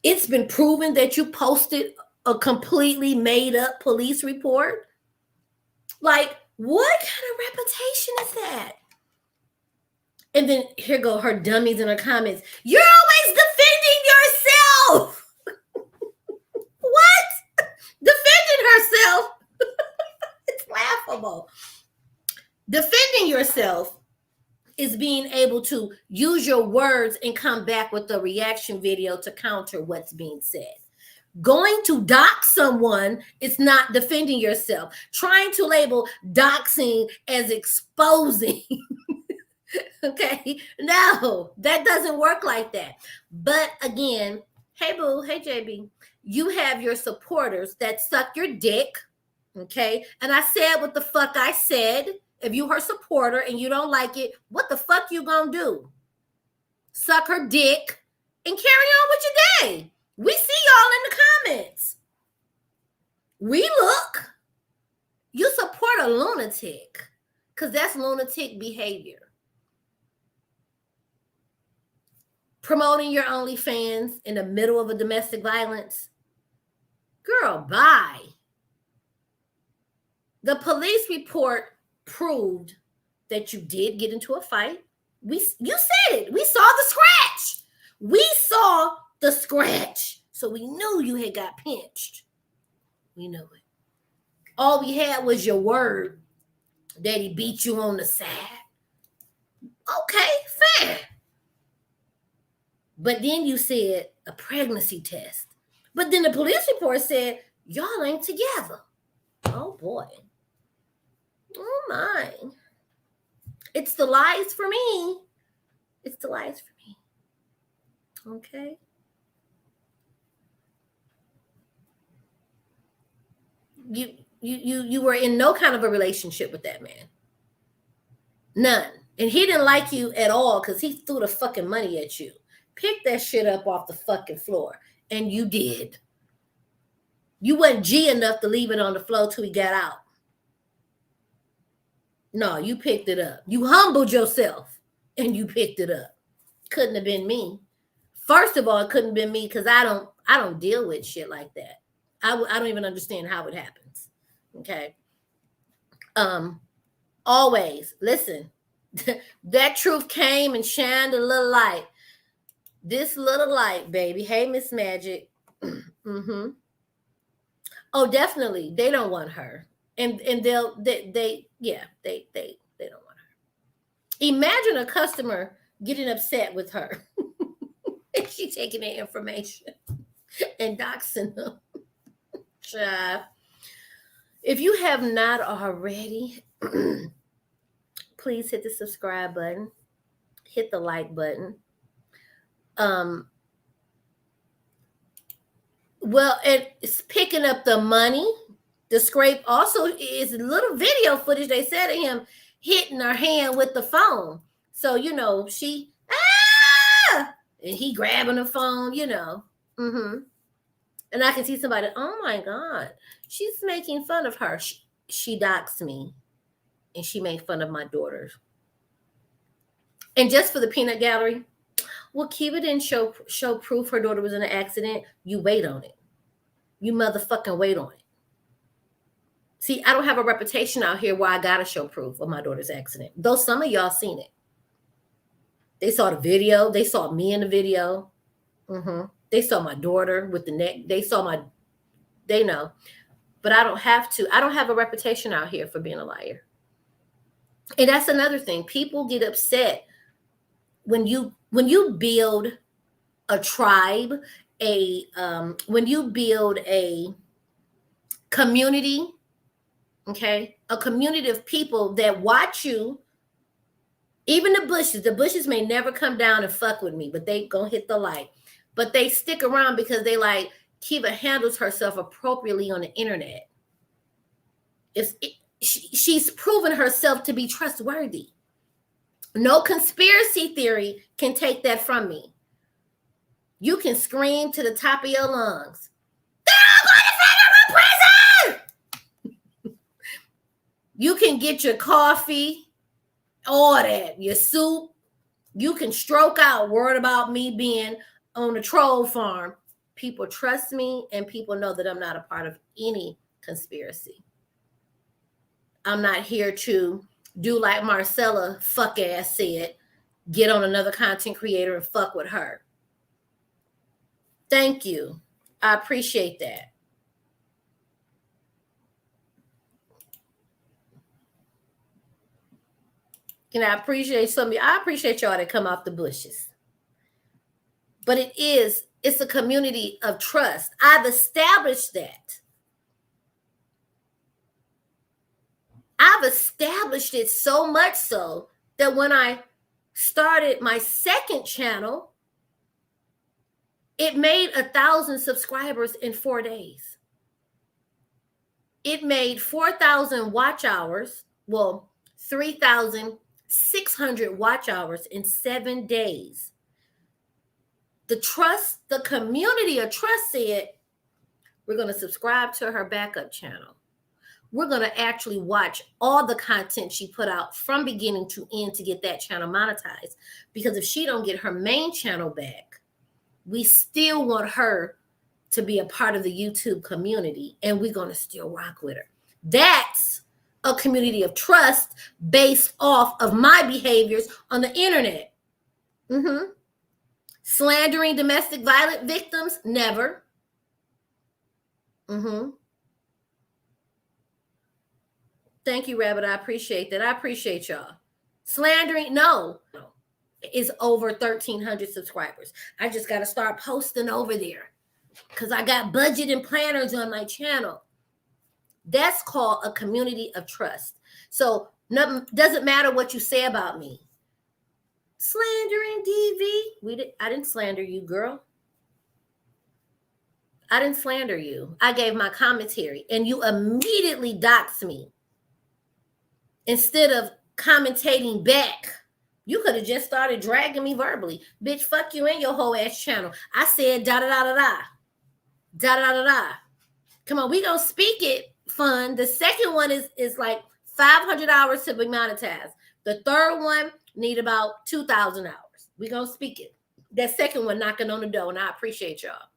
it's been proven that you posted a completely made up police report. Like, what kind of reputation is that? And then here go her dummies in her comments. You're always defending yourself. What? Defending herself? It's laughable. Defending yourself is being able to use your words and come back with a reaction video to counter what's being said. Going to dox someone is not defending yourself. Trying to label doxing as exposing. Okay, no, that doesn't work like that. But again, hey boo, hey JB, you have your supporters that suck your dick. Okay, and I said what the fuck I said. If you her supporter and you don't like it, what the fuck you gonna do? Suck her dick and carry on with your day. We see y'all in the comments. We look. You support a lunatic because that's lunatic behavior. Promoting your OnlyFans in the middle of a domestic violence. Girl, bye. The police report proved that you did get into a fight. You said it. We saw the scratch. We saw the scratch. So we knew you had got pinched. We knew it. All we had was your word that he beat you on the side. Okay, fair. But then you said a pregnancy test. But then the police report said, y'all ain't together. Oh boy. Oh my. It's the lies for me. It's the lies for me. Okay. You were in no kind of a relationship with that man. None. And he didn't like you at all because he threw the fucking money at you. Pick that shit up off the fucking floor. And you did. You wasn't G enough to leave it on the floor till he got out. No, you picked it up. You humbled yourself and you picked it up. Couldn't have been me. First of all, it couldn't have been me because I don't deal with shit like that. I don't even understand how it happens. Okay. Always listen. That truth came and shined a little light. This little light, baby. Hey, Miss Magic. Mm-hmm. Oh, definitely. They don't want her. And they don't want her. Imagine a customer getting upset with her. And she taking their information and doxing them. If you have not already, please hit the subscribe button. Hit the like button. Well, it's picking up the money. The scrape also is a little video footage. They said of him hitting her hand with the phone. So, she, and he grabbing the phone, Mm-hmm. And I can see somebody, oh my God, she's making fun of her. She doxed me and she made fun of my daughters. And just for the peanut gallery, well, Kiva didn't show proof her daughter was in an accident. You wait on it. You motherfucking wait on it. See, I don't have a reputation out here where I gotta show proof of my daughter's accident. Though some of y'all seen it. They saw the video. They saw me in the video. They saw my daughter with the neck. They know. But I don't have to. I don't have a reputation out here for being a liar. And that's another thing. People get upset when you build a tribe, when you build a community, okay? A community of people that watch you. Even the bushes may never come down and fuck with me, but they gonna hit the light. But they stick around because they like, Kiva handles herself appropriately on the internet. She's proven herself to be trustworthy. No conspiracy theory can take that from me. You can scream to the top of your lungs, "They're going to federal prison!" You can get your coffee, all that, your soup. You can stroke out worried about me being on a troll farm. People trust me, and people know that I'm not a part of any conspiracy. I'm not here to do like Marcella fuck ass said, get on another content creator and fuck with her. Thank you. I appreciate that. And I appreciate some of you. I appreciate y'all that come off the bushes. But it's a community of trust. I've established that. I've established it so much so that when I started my second channel, it made 1,000 subscribers in 4 days. It made 4,000 watch hours. Well, 3,600 watch hours in 7 days. The community of trust said, we're going to subscribe to her backup channel. We're going to actually watch all the content she put out from beginning to end to get that channel monetized. Because if she don't get her main channel back, we still want her to be a part of the YouTube community, and we're going to still rock with her. That's a community of trust based off of my behaviors on the internet. Slandering domestic violence victims, never. Thank you, Rabbit. I appreciate that. I appreciate y'all. Slandering, no. Is over 1,300 subscribers. I just got to start posting over there because I got budget and planners on my channel. That's called a community of trust. So doesn't matter what you say about me. Slandering DV. I didn't slander you, girl. I didn't slander you. I gave my commentary and you immediately doxed me. Instead of commentating back, you could have just started dragging me verbally. Bitch, fuck you and your whole ass channel. I said da-da-da-da-da. Da-da-da-da-da. Come on, we gonna speak it fun. The second one is like 500 hours to be monetized. The third one need about 2,000 hours. We gonna speak it. That second one knocking on the door, and I appreciate y'all.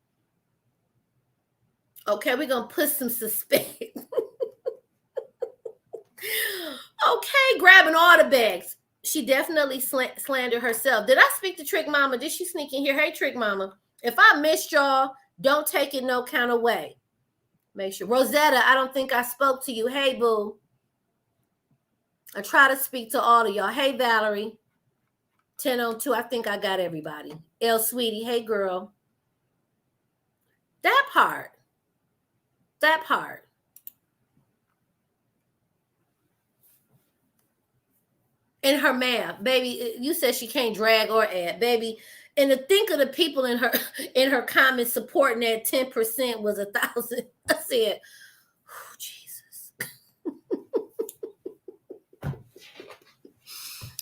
Okay, we're gonna put some suspense. Okay, grabbing all the bags. She definitely slandered herself. Did I speak to Trick Mama? Did she sneak in here? Hey, Trick Mama. If I missed y'all, don't take it no kind of way. Make sure. Rosetta, I don't think I spoke to you. Hey, boo. I try to speak to all of y'all. Hey, Valerie. 10:02. I think I got everybody. L, sweetie. Hey, girl. That part. That part. In her math, baby, you said she can't drag or add, baby. And to think of the people in her comments supporting that 10% was 1,000. I said, oh, Jesus.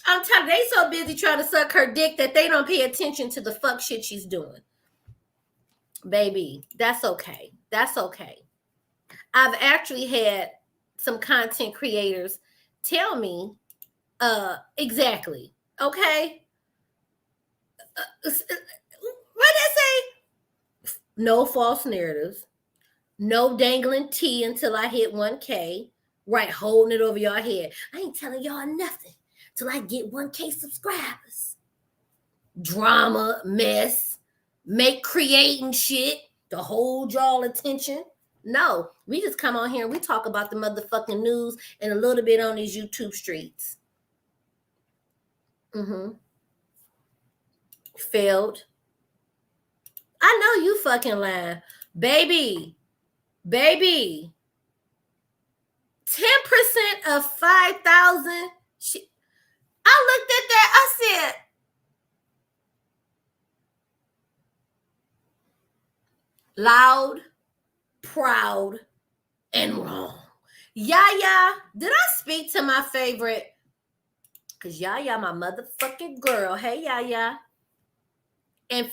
I'm tired. They so busy trying to suck her dick that they don't pay attention to the fuck shit she's doing. Baby, that's okay. That's okay. I've actually had some content creators tell me exactly. Okay. What did I say? No false narratives. No dangling tea until I hit 1K. Right, holding it over your head. I ain't telling y'all nothing till I get 1K subscribers. Drama, mess, creating shit to hold y'all attention. No, we just come on here and we talk about the motherfucking news and a little bit on these YouTube streets. Failed. I know you fucking lying. Baby. 10% of 5,000. I looked at that. I said, loud, proud, and wrong. Yaya, did I speak to my favorite? Because Yaya, my motherfucking girl. Hey, Yaya. And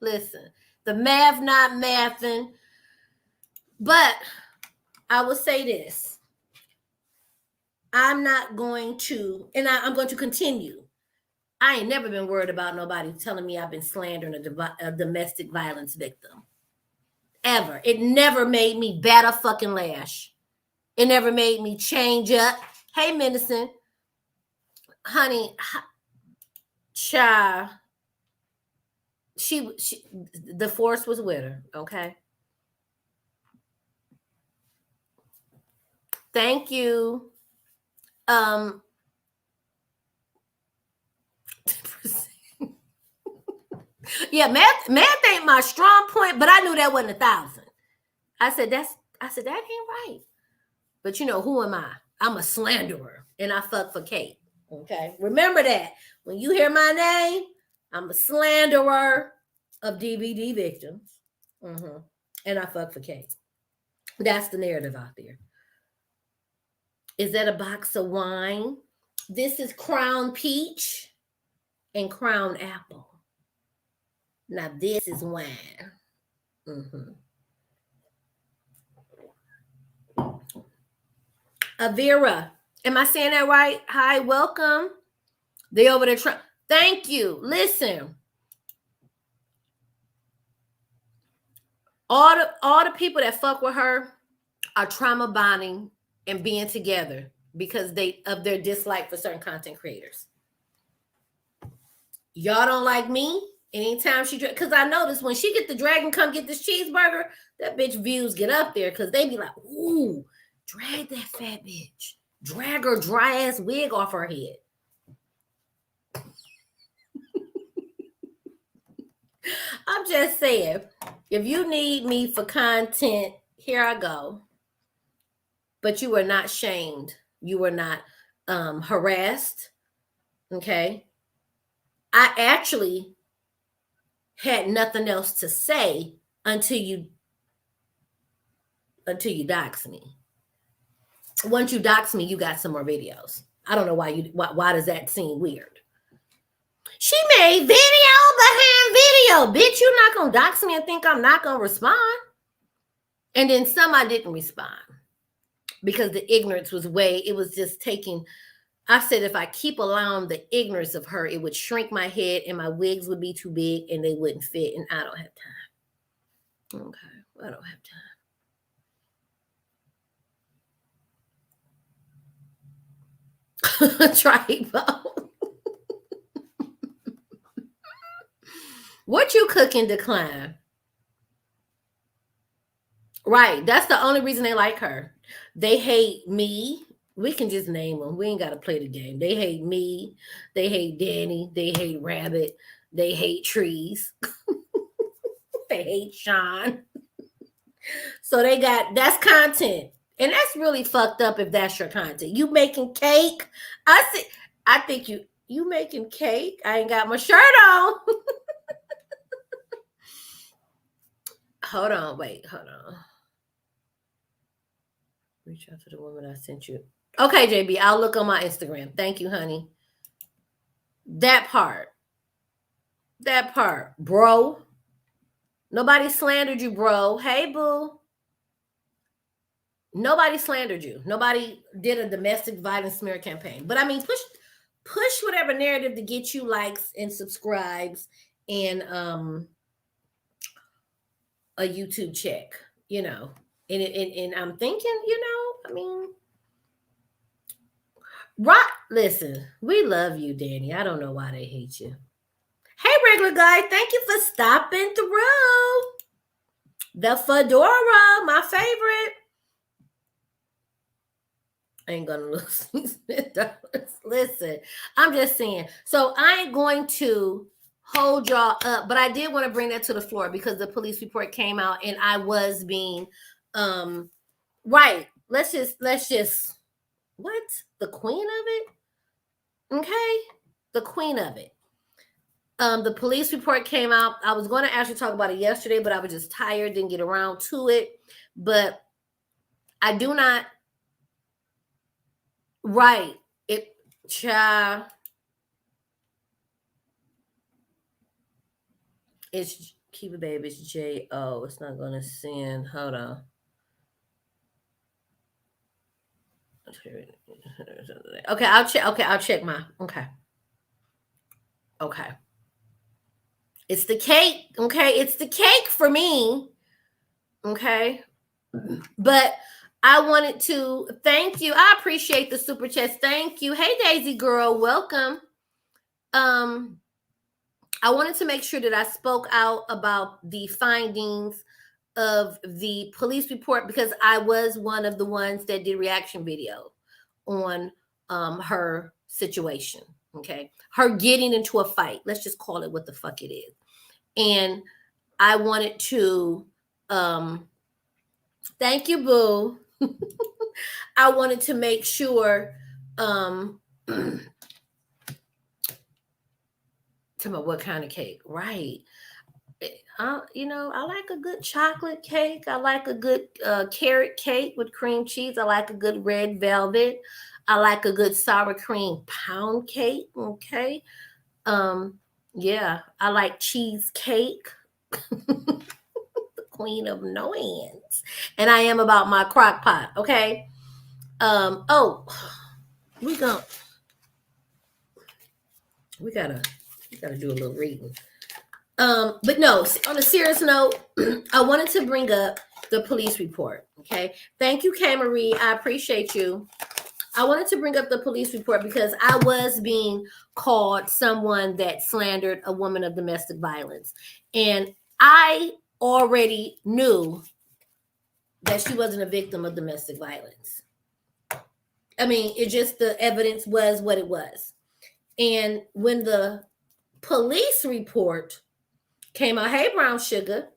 listen, the math not mathing. But I will say this. I'm not going to, and I'm going to continue. I ain't never been worried about nobody telling me I've been slandering a domestic violence victim. Ever. It never made me bat a fucking lash. It never made me change up. Hey, Medicine. Honey, child. She the force was with her, okay? Thank you. Yeah, math ain't my strong point, but I knew that wasn't 1,000. I said that ain't right. But you know, who am I? I'm a slanderer and I fuck for Kate. Okay. Remember that. When you hear my name, I'm a slanderer of DVD victims. And I fuck for Kate. That's the narrative out there. Is that a box of wine? This is Crown Peach and Crown Apple. Now this is wine. Avira, am I saying that right? Hi, welcome. They over there. Thank you. Listen, all the people that fuck with her are trauma bonding and being together because of their dislike for certain content creators. Y'all don't like me. Anytime she, because I notice when she get the dragon come get this cheeseburger, that bitch views get up there because they be like, ooh, drag that fat bitch. Drag her dry ass wig off her head. I'm just saying, if you need me for content, here I go. But you were not shamed. You were not harassed. Okay. I actually had nothing else to say until you dox me. Once you dox me, you got some more videos. I don't know why does that seem weird? She made video behind video. Bitch, you're not gonna dox me and think I'm not gonna respond. And then some I didn't respond because the ignorance was it was just taking. I said, if I keep allowing the ignorance of her, it would shrink my head and my wigs would be too big and they wouldn't fit. And I don't have time. Okay. I don't have time. Tribo. What you cooking, Decline? Right. That's the only reason they like her. They hate me. We can just name them. We ain't got to play the game. They hate me. They hate Danny. They hate Rabbit. They hate trees. They hate Sean. So that's content. And that's really fucked up if that's your content. You making cake? I think you making cake? I ain't got my shirt on. Hold on. Reach out to the woman I sent you. Okay, JB, I'll look on my Instagram. Thank you, honey. That part, bro. Nobody slandered you, bro. Hey, boo. Nobody slandered you. Nobody did a domestic violence smear campaign. But I mean, push whatever narrative to get you likes and subscribes and a YouTube check. you know, and I'm thinking, you know, I mean, right. Listen, we love you, Danny. I don't know why they hate you. Hey, regular guy, thank you for stopping through. The fedora, my favorite. I ain't gonna lose these $10. Listen, I'm just saying. So I ain't going to hold y'all up, but I did want to bring that to the floor because the police report came out and I was being right. Let's just what? The queen of it? Okay. The queen of it. The police report came out. I was going to actually talk about it yesterday, but I was just tired, didn't get around to it. But I do not. Right. It, child. It's keep it, baby. It's J-O. It's not going to send. Hold on. Okay, I'll check. Okay, I'll check my. Okay. It's the cake. Okay, it's the cake for me. Okay. But I wanted to thank you. I appreciate the super chats. Thank you. Hey, Daisy girl, welcome. I wanted to make sure that I spoke out about the findings of the police report because I was one of the ones that did reaction video on her situation. Okay. Her getting into a fight. Let's just call it what the fuck it is. And I wanted to thank you, boo. I wanted to make sure tell me what kind of cake, right? You know, I like a good chocolate cake. I like a good carrot cake with cream cheese. I like a good red velvet. I like a good sour cream pound cake. Okay. Yeah, I like cheesecake. The queen of no ends. And I am about my crock pot. Okay. Oh, we gotta do a little reading. But no, on a serious note, I wanted to bring up the police report. Okay. Thank you, K. Marie. I appreciate you. I wanted to bring up the police report because I was being called someone that slandered a woman of domestic violence. And I already knew that she wasn't a victim of domestic violence. I mean, it just, the evidence was what it was. And when the police report came out, hey, brown sugar,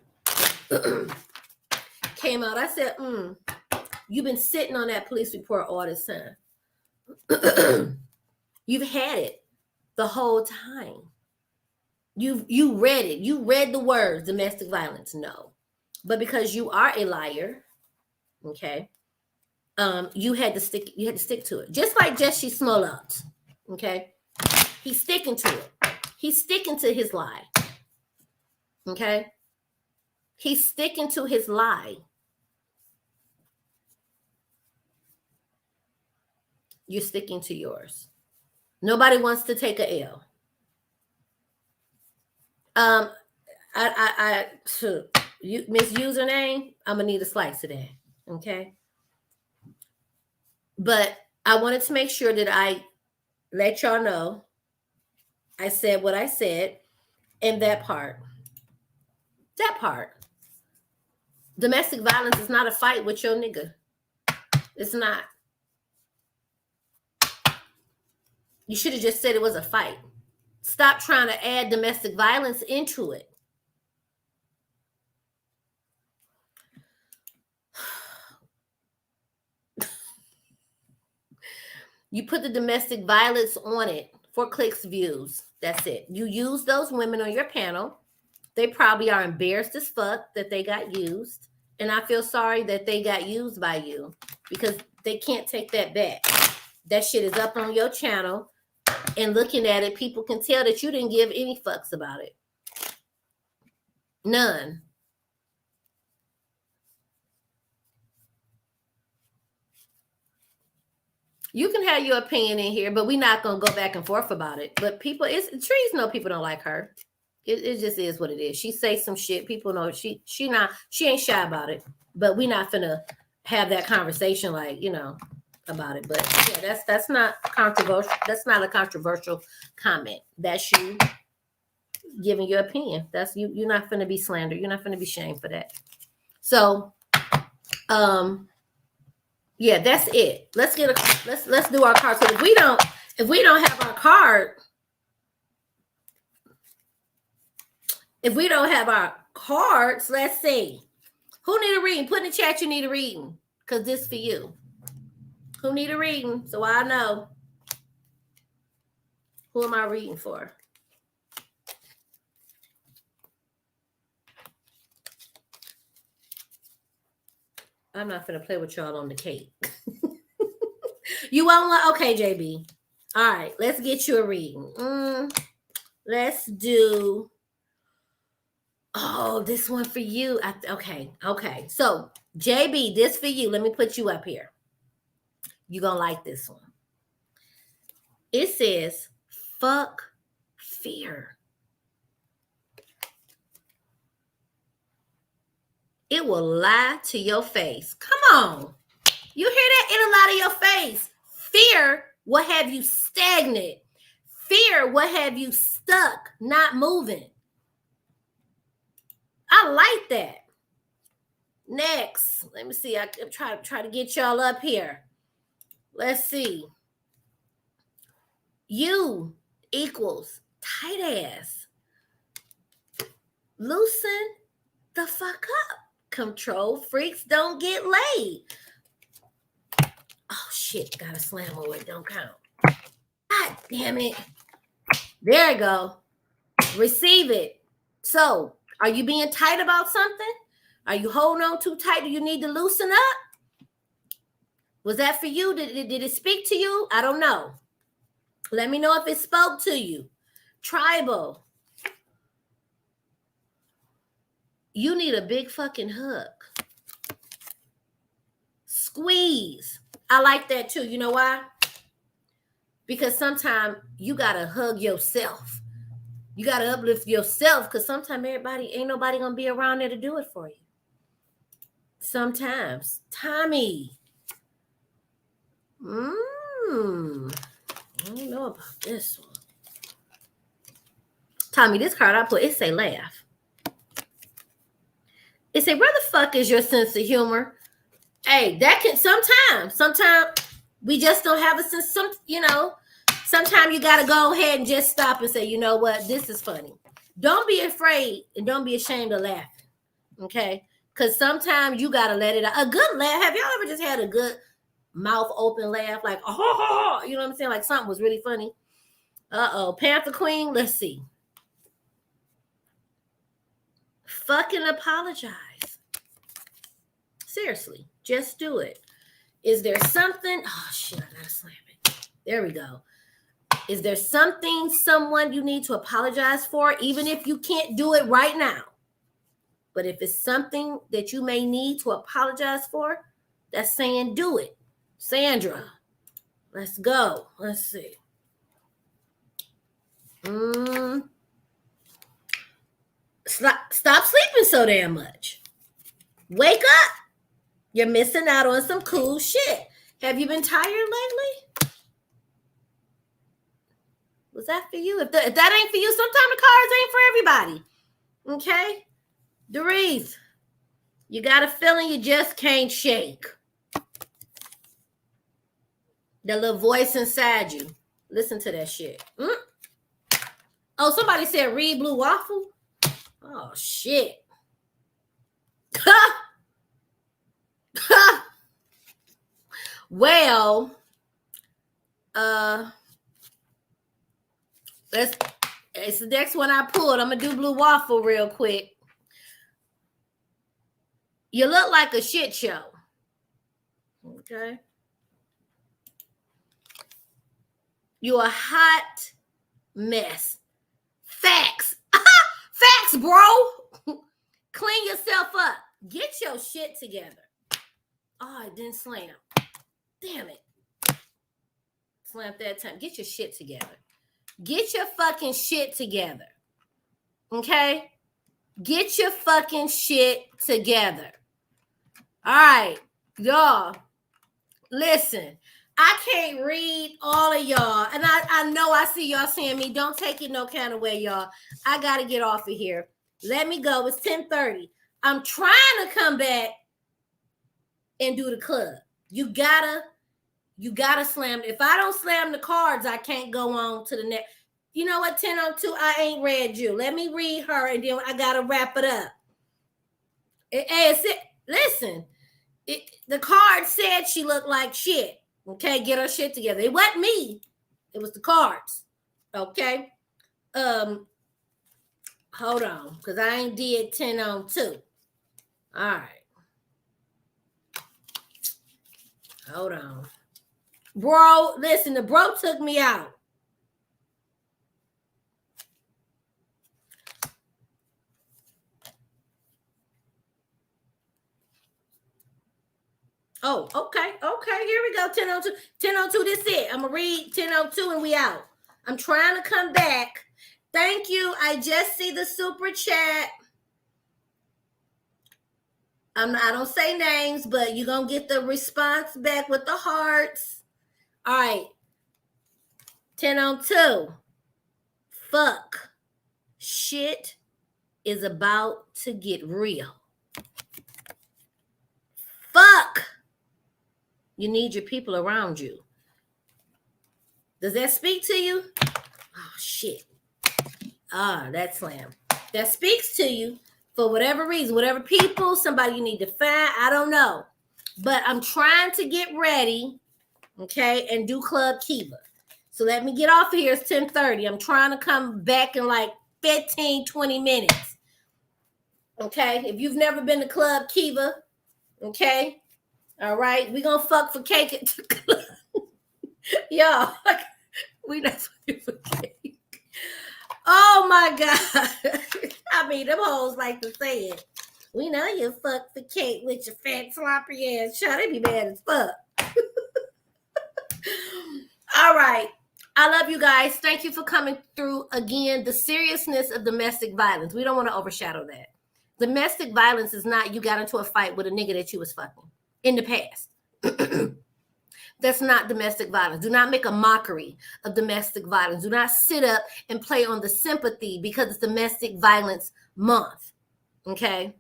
came out, I said, you've been sitting on that police report all this time. You've had it the whole time. You read it. You read the words domestic violence. No. But because you are a liar, okay, you had to stick to it. Just like Jesse Smollett. Okay. He's sticking to it. He's sticking to his lie. Okay. He's sticking to his lie. You're sticking to yours. Nobody wants to take a L. Miss Username, I'm gonna need a slice of that. Okay. But I wanted to make sure that I let y'all know I said what I said in that part. That part. Domestic violence is not a fight with your nigga. It's not. You should have just said it was a fight. Stop trying to add domestic violence into it. You put the domestic violence on it for clicks, views. That's it. You use those women on your panel. They probably are embarrassed as fuck that they got used. And I feel sorry that they got used by you because they can't take that back. That shit is up on your channel. And looking at it, people can tell that you didn't give any fucks about it. None. You can have your opinion in here, but we're not going to go back and forth about it. But people, trees know people don't like her. It just is what it is. She says some shit. People know she ain't shy about it. but we're not finna have that conversation like, you know, about it. But yeah, that's not controversial. That's not a controversial comment. That's you giving your opinion. That's you. You're not finna be slandered. You're not finna be shamed for that. So, yeah, that's it. Let's do our card. So if we don't have our card, let's see. Who need a reading? Put in the chat you need a reading, because this for you. Who need a reading? So I know. Who am I reading for? I'm not gonna play with y'all on the cake. You won't want, okay, JB. All right, let's get you a reading. Let's do, oh, this one for you. Okay. So, JB, this for you. Let me put you up here. You're gonna like this one. It says, fuck fear. It will lie to your face. Come on. You hear that? It'll lie to your face. Fear will have you stagnant. Fear will have you stuck, not moving. I like that. Next, let me see. I try to get y'all up here. Let's see. You equals tight ass. Loosen the fuck up. Control freaks don't get laid. Oh shit, gotta slam over it, don't count. God damn it. There you go. Receive it. So, are you being tight about something? Are you holding on too tight? Do you need to loosen up? Was that for you? Did it speak to you? I don't know. Let me know if it spoke to you. Tribal. You need a big fucking hug. Squeeze. I like that too. You know why? Because sometimes you got to hug yourself. You got to uplift yourself, because sometimes ain't nobody going to be around there to do it for you. Sometimes. Tommy. I don't know about this one. Tommy, this card I put, it say laugh. It say, where the fuck is your sense of humor? Hey, that can sometimes we just don't have a sense. Sometimes you got to go ahead and just stop and say, you know what? This is funny. Don't be afraid and don't be ashamed of laughing. Okay? Because sometimes you got to let it out. A good laugh. Have y'all ever just had a good mouth open laugh? Like, oh, you know what I'm saying? Like something was really funny. Panther Queen. Let's see. Fucking apologize. Seriously. Just do it. Is there something? Oh, shit, I gotta slam it. There we go. Is there someone you need to apologize for, even if you can't do it right now? But if it's something that you may need to apologize for, that's saying do it. Sandra, let's go. Let's see. Stop sleeping so damn much. Wake up. You're missing out on some cool shit. Have you been tired lately? Was that for you? If that ain't for you, sometimes the cards ain't for everybody. Okay? Doris, you got a feeling you just can't shake. The little voice inside you. Listen to that shit. Oh, somebody said read Blue Waffle. Oh, shit. Well, it's the next one I pulled. I'm gonna do Blue Waffle real quick. You look like a shit show. Okay. You're a hot mess. Facts. Facts, bro. Clean yourself up. Get your shit together. Oh, it didn't slam. Damn it. Slammed that time. Get your shit together. Get your fucking shit together. Okay? Get your fucking shit together. All right, y'all. Listen, I can't read all of y'all. And I know I see y'all saying me. Don't take it no kind of way, y'all. I got to get off of here. Let me go. It's 10:30. I'm trying to come back and do the club. You gotta slam. If I don't slam the cards, I can't go on to the next. You know what? 10:02. I ain't read you. Let me read her, and then I gotta wrap it up. Listen. The card said she looked like shit. Okay, get her shit together. It wasn't me. It was the cards. Okay. Hold on, because I ain't did 10:02. All right. Hold on. Bro, listen, the bro took me out. Oh, okay. Here we go. 10:02. 10:02. This is it. I'm gonna read 10:02 and we out. I'm trying to come back. Thank you. I just see the super chat. I don't say names, but you're gonna get the response back with the hearts. All right. 10:02. Fuck. Shit is about to get real. Fuck. You need your people around you. Does that speak to you? Oh, shit. That slam. That speaks to you for whatever reason, whatever people, somebody you need to find. I don't know. But I'm trying to get ready, okay, and do Club Kiva. So let me get off of here. It's 10:30. I'm trying to come back in like 15, 20 minutes. Okay? If you've never been to Club Kiva, okay? All right, we're gonna fuck for cake at the club. Y'all, we not fucking for cake. Oh my God. I mean, them hoes like to say it. We know you fuck for cake with your fat sloppy ass. Shut it, be mad as fuck. All right. I love you guys. Thank you for coming through again. The seriousness of domestic violence. We don't want to overshadow that. Domestic violence is not you got into a fight with a nigga that you was fucking in the past. That's not domestic violence. Do not make a mockery of domestic violence. Do not sit up and play on the sympathy because it's domestic violence month. Okay?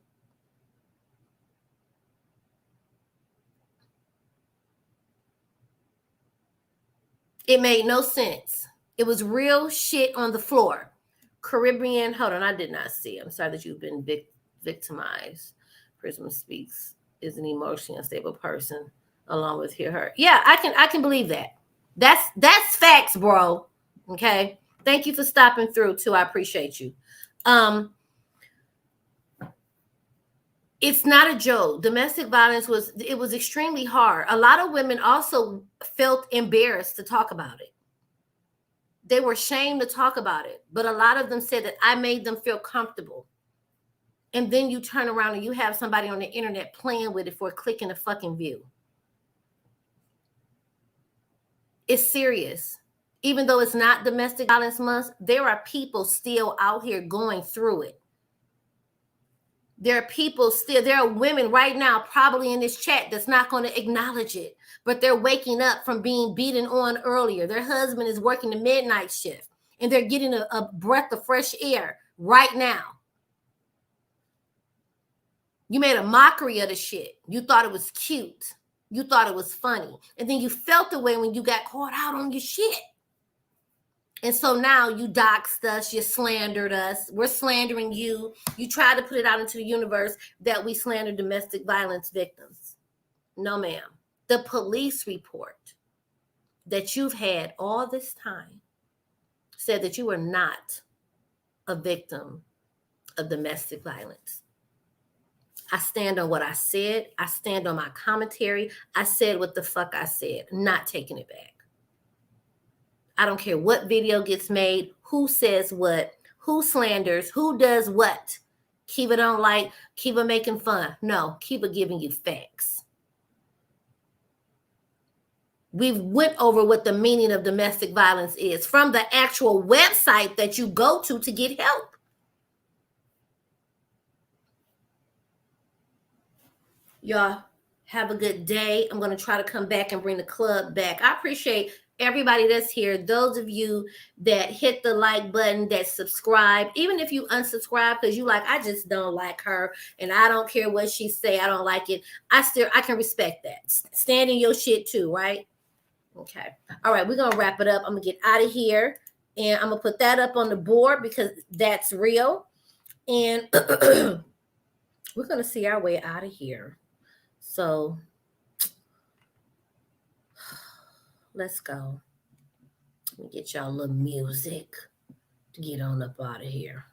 It made no sense. It was real shit on the floor. Caribbean, hold on, I did not see. I'm sorry that you've been victimized. Prism speaks is an emotionally unstable person, along with her. Yeah, I can believe that. That's facts, bro. Okay. Thank you for stopping through too. I appreciate you. It's not a joke. Domestic violence was extremely hard. A lot of women also felt embarrassed to talk about it. They were ashamed to talk about it. But a lot of them said that I made them feel comfortable. And then you turn around and you have somebody on the internet playing with it for a click and a fucking view. It's serious. Even though it's not domestic violence month, there are people still out here going through it. There are women right now probably in this chat that's not going to acknowledge it, but they're waking up from being beaten on earlier. Their husband is working the midnight shift and they're getting a breath of fresh air right now. You made a mockery of the shit. You thought it was cute. You thought it was funny. And then you felt the way when you got caught out on your shit. And so now you doxed us, you slandered us. We're slandering you. You tried to put it out into the universe that we slander domestic violence victims. No, ma'am. The police report that you've had all this time said that you were not a victim of domestic violence. I stand on what I said. I stand on my commentary. I said what the fuck I said, not taking it back. I don't care what video gets made, who says what, who slanders, who does what. Kiva don't like, Kiva making fun. No, Kiva giving you facts. We've went over what the meaning of domestic violence is from the actual website that you go to get help. Y'all, Have a good day. I'm going to try to come back and bring the club back. I appreciate everybody that's here. Those of you that hit the like button, that subscribe, even if you unsubscribe because you like, I just don't like her and I don't care what she say, I don't like it. I can respect that. Stand in your shit too, right? Okay. All right, we're gonna wrap it up. I'm gonna get out of here and I'm gonna put that up on the board because that's real. And we're gonna see our way out of here. So let's go. Let me get y'all a little music to get on up out of here.